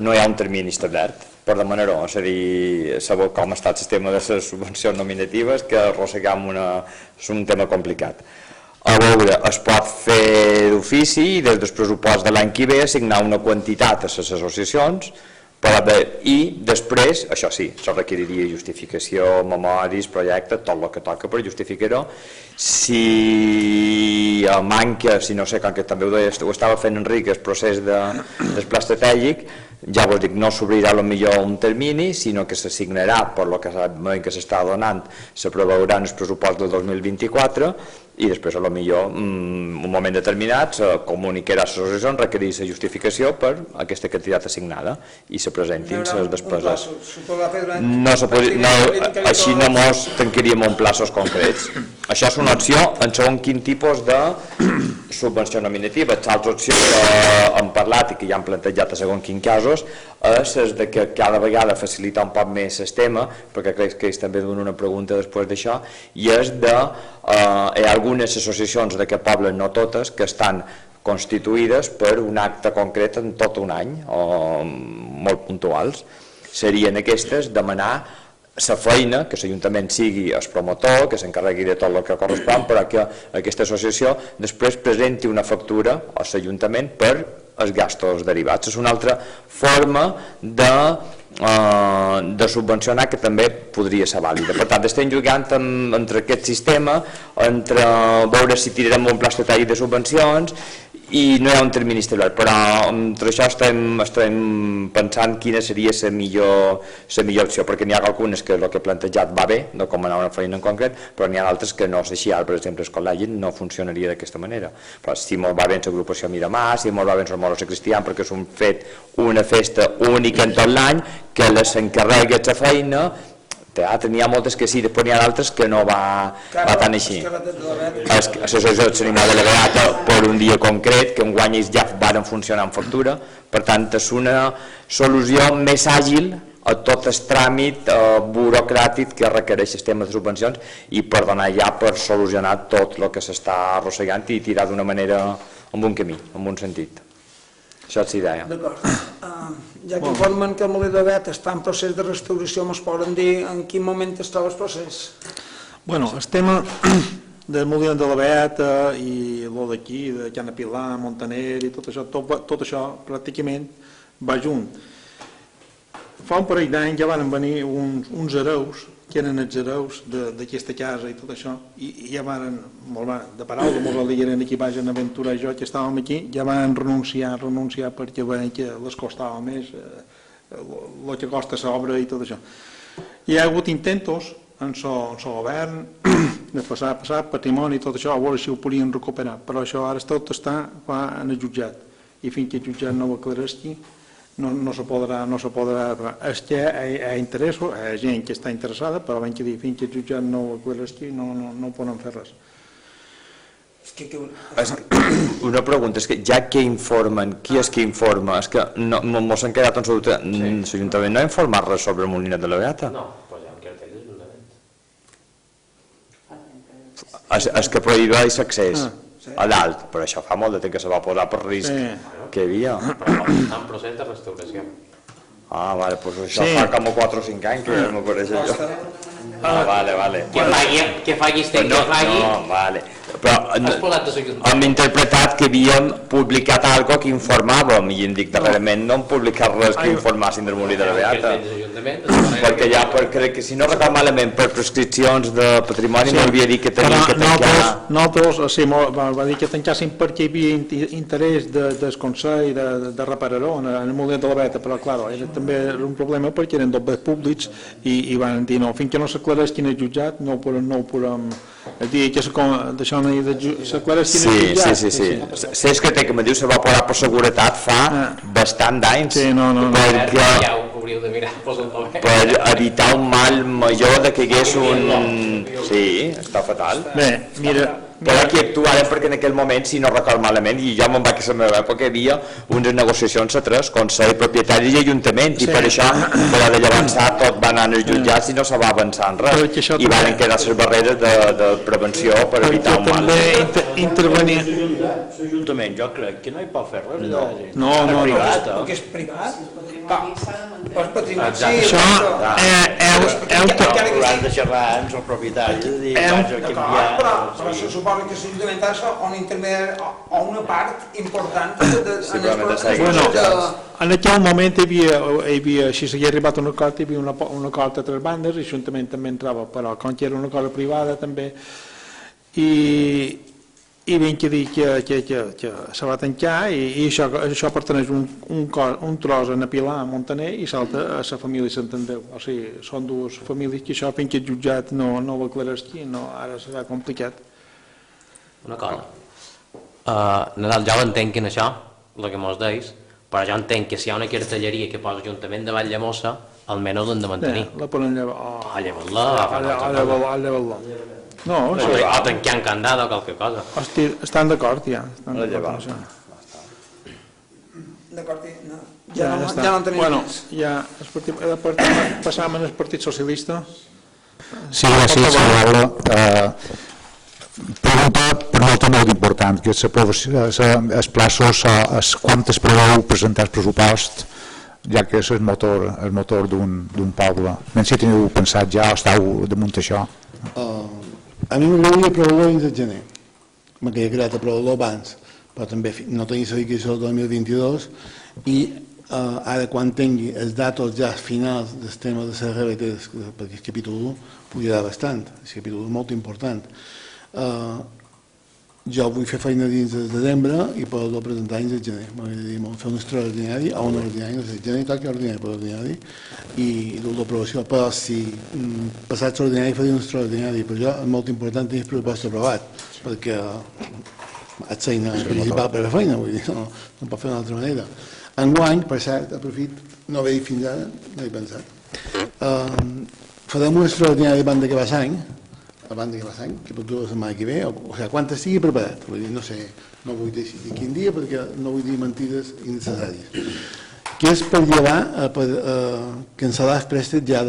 no hi ha un termini establert per demanar-ho, és a dir, saber com està el sistema de les subvencions nominatives, que arrossegam és un tema complicat. A veure, es pot fer d'ofici i des del pressupost de l'any que ve assignar una quantitat a les associacions i després, això sí, se requeriria justificació, memoris, projectes, tot el que toca per justificar-ho. Si manca, si no sé, com que també ho estava fent Enric, el procés del pla estratègic, ja vos dic, no s'obrirà potser un termini, sinó que s'assignarà, per lo que sabem que s'està donant, s'aprovarà en el pressupost del 2024 i després, potser, un moment determinat, se comunicarà a les associacions, requereix la justificació per aquesta quantitat assignada i se presentin les despeses. Així no mos tancaríem en plaços concrets. Això és una opció en segon quin tipus de subvenció nominativa. L'altra opció que hem parlat i que ja hem plantejat a segon quin casos és de que cada vegada facilita un poc més el tema, perquè crec que ells també donen una pregunta després d'això, i és de hi ha algunes associacions d'aquest poble, no totes, que estan constituïdes per un acte concret en tot un any, o molt puntuals. Serien aquestes demanar la feina, que l'Ajuntament sigui el promotor, que s'encarregui de tot el que correspon, però que aquesta associació després presenti una factura a l'Ajuntament per els gastos derivats. És una altra forma de subvencionar que també podria ser vàlida. Per tant, estem jugant entre aquest sistema, entre veure si tirarem un pla estratègic de subvencions, i no hi ha un termini establert, però entre això estem pensant quina seria la millor opció, perquè n'hi ha algunes que el que he plantejat va bé, de com anar una feina en concret, però n'hi ha altres que no sé si ara, per exemple, el col·legi no funcionaria d'aquesta manera. Però si molt va bé l'agrupació Miramar, si molt va bé el Moros Cristians, perquè és una festa única en tot l'any, que s'encarregui la feina. Teatre, n'hi ha moltes que sí, després n'hi ha d'altres que no va tan així. L'associació de cinema de la Beata per un dia concret, que enguany ells ja van funcionar en factura, per tant és una solució més àgil a tot el tràmit burocràtic que requereix el sistema de subvencions i per donar ja per solucionar tot el que s'està arrossegant i tirar d'una manera en un camí, en un sentit. Això és l'idea. D'acord. Ja que informen que el molí de Bet està en procés de restauració, ens poden dir en quin moment es troba el procés? Bueno, el tema del molí de la Beata i el d'aquí, de Llana Pilar, Montaner i tot això pràcticament va junt. Fa un parell d'anys ja van venir uns hereus, que eren els hereus d'aquesta casa i tot això, i ja van, de paraula, molts digueren aquí baix en Aventura i jo, que estàvem aquí, ja van renunciar perquè veien que les costava més, el que costa l'obra i tot això. Hi ha hagut intentos en el govern de passar patrimoni i tot això, a veure si ho podien recuperar, però això ara tot està en el jutjat, i fins que el jutjat no ho aclareixi, no se podrà. És que hi ha interessos, hi ha gent que està interessada, però ben que dir, fins que el jutjat no ho aclareixi no poden fer res. Una pregunta, és que ja que informen, qui és que informa? És que mos han quedat en salut, l'Ajuntament no ha informat res sobre el Molinet de la Beata? No, doncs ja em quedat ell l'Ajuntament. És que prohibeix l'accés a dalt, però això fa molt de temps que se va posar per risc que hi havia. Però està en procés de restauració. Ah, vale, doncs això fa com 4 o 5 anys que ja m'apareix això. Ah, vale. Que facis temps, que faci... No, vale. Però hem interpretat que havíem publicat alguna que informàvem i em dic, darrerament no hem publicat res que informassin del Molí de la Beata, perquè ja, crec que si no recordo malament, per prescripcions de patrimoni no havia dit que teníem que tancar. Nosaltres, sí, va dir que tancassin perquè hi havia interès del Consell de reparar-ho en el Molí de la Beata, però clar, també era un problema perquè eren dos béns públics i van dir no, fins que no s'aclareixin el jutjat no ho podem... El dia que d'això no hi s'aclareixin el jutjat. Sí. Saps que té que me diu se va posar per seguretat fa bastant d'anys. Sí, no. Ja ho hauríeu de mirar, per evitar un mal major de que hi hagués un... Sí, està fatal. Bé, mira... Però aquí actuarem perquè en aquell moment, si no record malament, i jo me'n vaig a la meva època, hi havia unes negociacions a tres, Consell, propietaris i Ajuntament, i per això, per de avançar, tot va anar als jutjats i no se va avançar en res. I van quedar les barreres de prevenció per evitar un mal. Intervenir... L'Ajuntament, jo crec que no hi pot fer res. No. Perquè és privat. Per patrimoni. Això Hauran de xerrar amb el propietari i dir, vaig a canviar... Però se suposa que l'Ajuntament ha un intermediari o una part important en aquell moment hi havia, si s'havia arribat a un acord, hi havia un acord a tres bandes i l'Ajuntament també entrava, però com que era una cosa privada també i ben que dir que se va tancar i això perteneix un tros a Pilar, a Montaner i l'altre a la família Santandreu. O sigui, són dues famílies que això fins que el jutjat no ho aclareixi, ara serà complicat. Una cosa. Nadal, jo entenc que en això, el que mos deis, però jo entenc que si hi ha una cartelleria que posa Ajuntament de Valldemossa, almenys l'hem de mantenir. La poden llevar. A llevar-la. No, O tancant candada o qualque cosa. hosti, estan d'acord ja. D'acord, ja no en tenim Bueno, més. ja, passàvem al Partit Socialista. Sí, gràcies, senyor. Pregunta per un tema molt important, que és els plaços, quan es preveu presentar el pressupost, ja que és el motor d'un poble. No sé si teniu pensat ja, estàu damunt això. A mi m'agradaria aprovar-lo dins de gener. M'hauria creat aprovar-lo abans, però també no tenia la liquidació del 2022 i ara quan tingui els datos ja finals del tema de les carreteres, perquè el capítol 1 pujarà bastant, el capítol 1 és molt important. Jo vull fer feina dins de desembre i poder-lo presentar dins de gener. M'agradaria molt fer un extraordinari o un ordinari, no sé, gener toqui ordinari per ordinari i l'aprovació, però si passat l'extraordinari faria un extraordinari, per això és molt important tenir el pressupost aprovat, perquè és feina principal per la feina, vull dir, no pot fer d'una altra manera. Enguany, per cert, aprofit, no ho he dit fins ara, no he pensat, farem un extraordinari abans d'acabar l'any, que pot durar la setmana que ve, o sigui, quan estigui preparat, vull dir, no sé, no vull dir quin dia perquè no vull dir mentides innecessàries, que és per llevar, per cancel·lar el préstec ja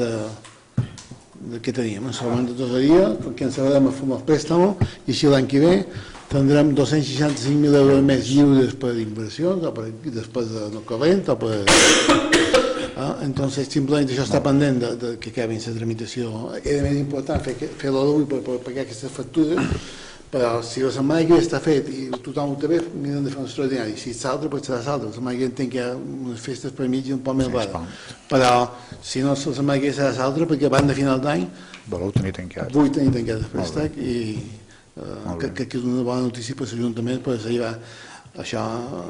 que teníem, en segon de tesoreria, cancel·larem el préstamo i així l'any que ve tindrem 265.000 euros més lliures per inversions, o per després de corrent, o per... Entonces, simplement això està pendent de que acabi la tramitació. Era més important fer-lo d'avui per pagar aquestes factures, però si la setmana que ve està fet i tothom ho té bé, mirem de fer un extraordinari. Si s'altre, pot ser l'altre. La setmana que ve entenc que hi ha unes festes per mig i un poc més rares. Però si no, la setmana que ve serà l'altre, perquè abans de final d'any Voleu tenir tancat. Vull tenir tancat el préstec i crec que és una bona notícia per l'Ajuntament per arribar això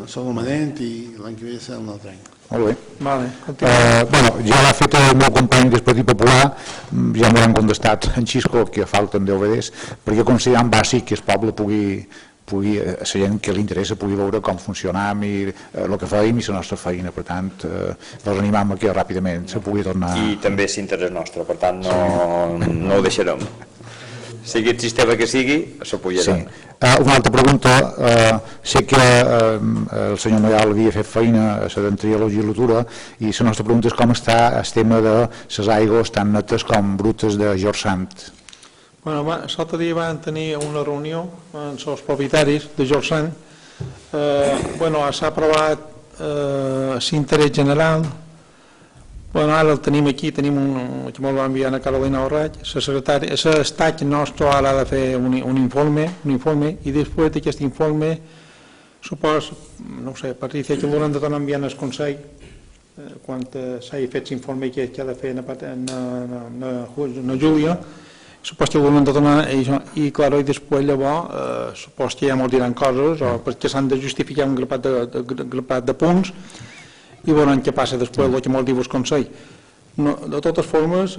sol moment i l'any que ve serà un altre any. Molt bé. Vale, ja l'ha fet el meu company del Partit Popular, ja m'ho han contestat en Xisco, que falten DVDs, perquè considerem bàsic que el poble pugui, la gent que li interessa pugui veure com funcionam i el que feim i la nostra feina. Per tant, els animam que ràpidament se pugui tornar... I també és interès nostre, per tant no ho deixarem. Sigui el sistema que sigui, s'apoyarà. Una altra pregunta, sé que el senyor Mayal havia fet feina a l'anterior legislatura i la nostra pregunta és com està el tema de les aigües tan netes com brutes de George Sand. Bueno, l'altre dia van tenir una reunió amb els propietaris de George Sand. S'ha aprovat l'interès general. Ara el tenim aquí, tenim que me'l va enviar a Carolina Orraig, la secretària, l'estat nostre ara ha de fer un informe i després d'aquest informe, supos, no sé, Patricia, que l'hauran de tornar enviant al Consell quan s'hagi fet l'informe que ha de fer na Júlia, supos que l'hauran de tornar i després llavors supos que ja m'ho diran coses perquè s'han de justificar un grapat de punts i veurem què passa després, el que molt diu el Consell. De totes formes,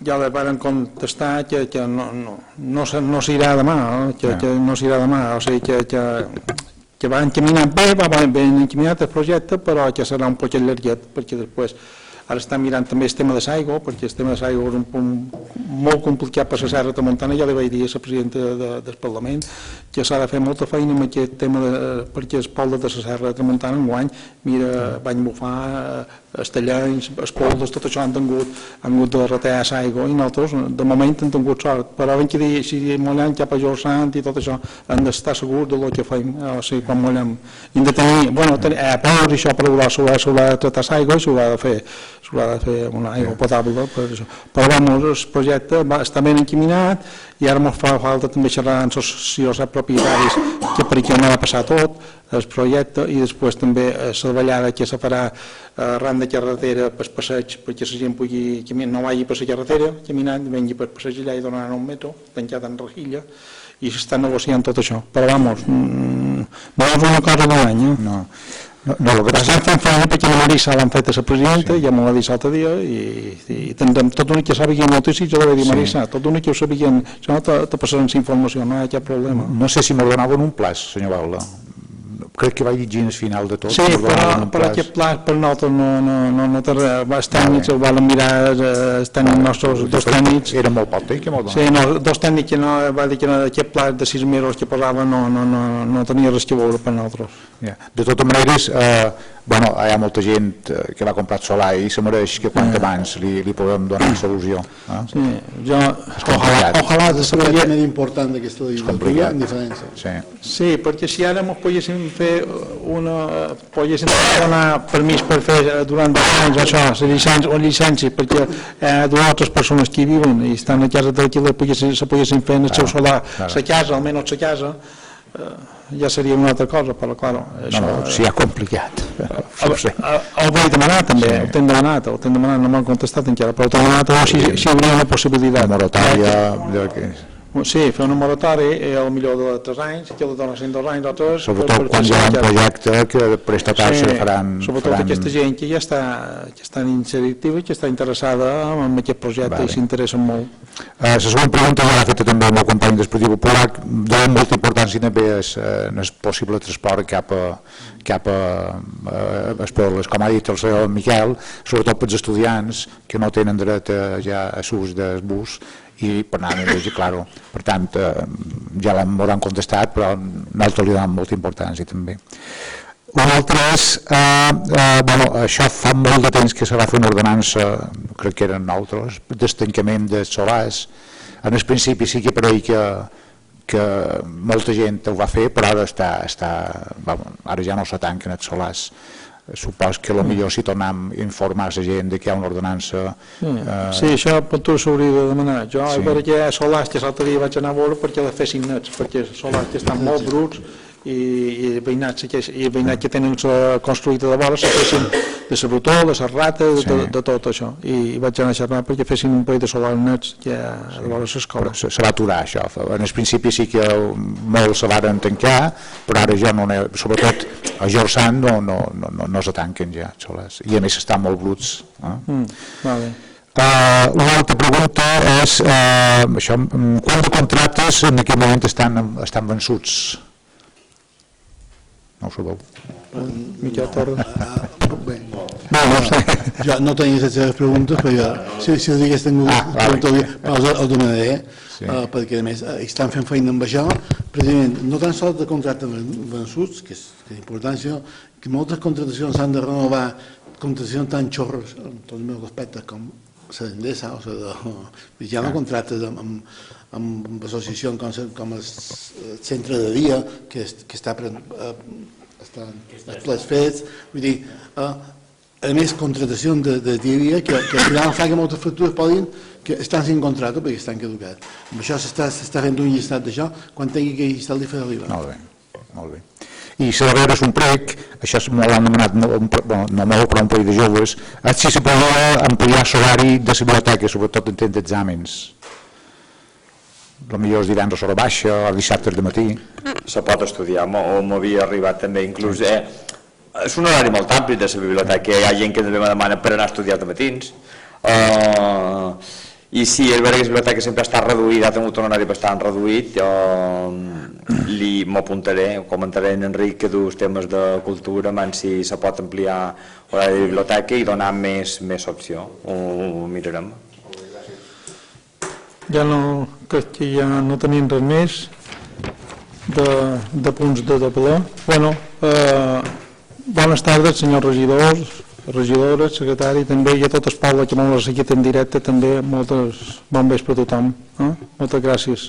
ja li van contestar que no s'irà demà, o sigui que va encaminat bé, va ben encaminat el projecte, però que serà un poquet llarguet, perquè després ara està mirant també el tema de l'aigua, perquè el tema de l'aigua és un punt molt complicat per la Serra Tramuntana. Ja li vaig dir a la presidenta del Parlament que s'ha de fer molta feina amb aquest tema perquè els pobles de la Serra Tramuntana enguany, mira, Bany Bufar, Estellenys, Espoldes, tot això han hagut de retallar l'aigua i nosaltres de moment han tingut sort, però ben que dir, si mollem cap a George Sand i tot això hem d'estar segurs del que fem, o sigui, quan mollem hem de tenir, pous i això per s'haurà de tratar l'aigua i s'haurà de fer una aigua potable per això. Però el projecte està ben encaminat i ara ens fa falta també xerrar amb els propietaris que per aquí no ha de passar tot el projecte i després també la davallada que se farà arran de carretera per passeig perquè la gent pugui caminar, no vagi per la carretera caminant, vengui per passeig allà i donaran un metro tancat en rejilla i s'està negociant tot això, però no és una cosa d'un any. No, el que estem fent feina perquè la Marisa l'han fet a la presidenta, ja m'ho va dir l'altre dia i tindrem tot l'únic que sabien notícies, jo l'he dit Marisa, tot l'únic que ho sabien, si no te passaran la informació, no hi ha cap problema. No sé si m'ordenaven un plaç, senyor Balda, crec que vaig llegir al final de tot. Sí, però aquest pla per nosaltres no té res. Els tècnics el van mirar, els tècnics nostres, dos tècnics... Era molt poc que molt Sí, dos tècnics que va dir que aquest pla de 6 mesos que posava no tenia res que veure per nosaltres. De totes maneres, hi ha molta gent que va comprar solar i se mereix que quant abans li podem donar solució. Sí, ojalà de saber... És més important d'aquesta legislatura en diferència. Sí, perquè si ara ens poguéssim fer poguéssim donar permís per fer durant 2 anys això, una llicència, perquè altres persones que hi viuen i estan a casa d'alquiler se poguessin fer en el seu solar, la casa, almenys la casa, ja seria una altra cosa, però clar... Si és complicat. Ho vaig demanar també, ho t'hem demanat, no m'han contestat encara, però ho t'hem demanat si hi hauria una possibilitat. Moratòria... Sí, fer una moratòria, potser de 3 anys, que la donessin 2 anys o 3... Sobretot quan hi ha un projecte que per esta tassa faran... Sobretot aquesta gent que ja està iniciativa i que està interessada en aquest projecte i s'interessen molt. La segona pregunta l'ha fet també el meu company del Partit Popular, dona molta importància també al possible transport cap a escoles, com ha dit el senyor Miquel, sobretot pels estudiants que no tenen dret ja a l'ús del bus i per anar a l'energia, claro. Per tant, ja l'han contestat, però nosaltres li donem molta importància també. Un altre és, això fa molt de temps que se va fer una ordenança, crec que eren nosaltres, d'estancament de solars. En el principi sí que pareix que molta gent ho va fer, però ara ja no se tanquen els solars. Supos que potser si tornem a informar la gent que hi ha una ordenança... Sí, això tu s'hauria de demanar. Jo, perquè solars que l'altre dia vaig anar a veure perquè la fessin nets, perquè solars que estan molt bruts i veïnats que tenen construït de vora se fessin de la brutó, de la rata, de tot això. I vaig anar a xerrar perquè fessin un parell de solars nets que a vora l'escola. Se va aturar això. En el principi sí que molts se van tancar, però ara ja no, sobretot a Jorge Sant no se tanquen ja solars. I a més estan molt bruts. Una altra pregunta és quant de contractes en aquest moment estan vençuts? No ho sabeu. Miquel Torres. Jo no tenia les seves preguntes, però si les hagués tingut el demanaré, perquè a més estan fent feina amb això, precisament, no tan sols de contractes vençuts, que és d'importància, que moltes contractacions s'han de renovar, contractacions tan xorres, en tots els meus aspectes, com la d'Endesa, ja no contractes amb associacions com el centre de dia, que estan els fets, vull dir, a més contractacions de dia a dia que al final fa que moltes factures que estan sin contracte perquè estan caducats. Amb això s'està fent un llistat d'això, quan tingui que llistat li farà arribar. Molt bé. I la darrera és un prec, això l'han demanat no molt, però un parell de joves, si se podia ampliar l'horari de la biblioteca, sobretot en temps d'exàmens. Potser els divendres a hora baixa, els dissabtes de matí. Se pot estudiar, o m'havia arribat també inclús... És un horari molt ampli de la biblioteca, hi ha gent que també me demana per anar a estudiar de matins. I sí, és veritat que la biblioteca sempre està reduïda, ha tingut un horari bastant reduït, m'apuntaré, comentaré en Enric que dus temes de cultura, si se pot ampliar l'horari de biblioteca i donar més opció, ho mirarem. Crec que ja no tenim res més de punts de ple. Bones tardes, senyors regidors, regidores, secretari, també i a tot el poble que m'ho ha seguit en directe, també bon vespre a tothom. Moltes gràcies.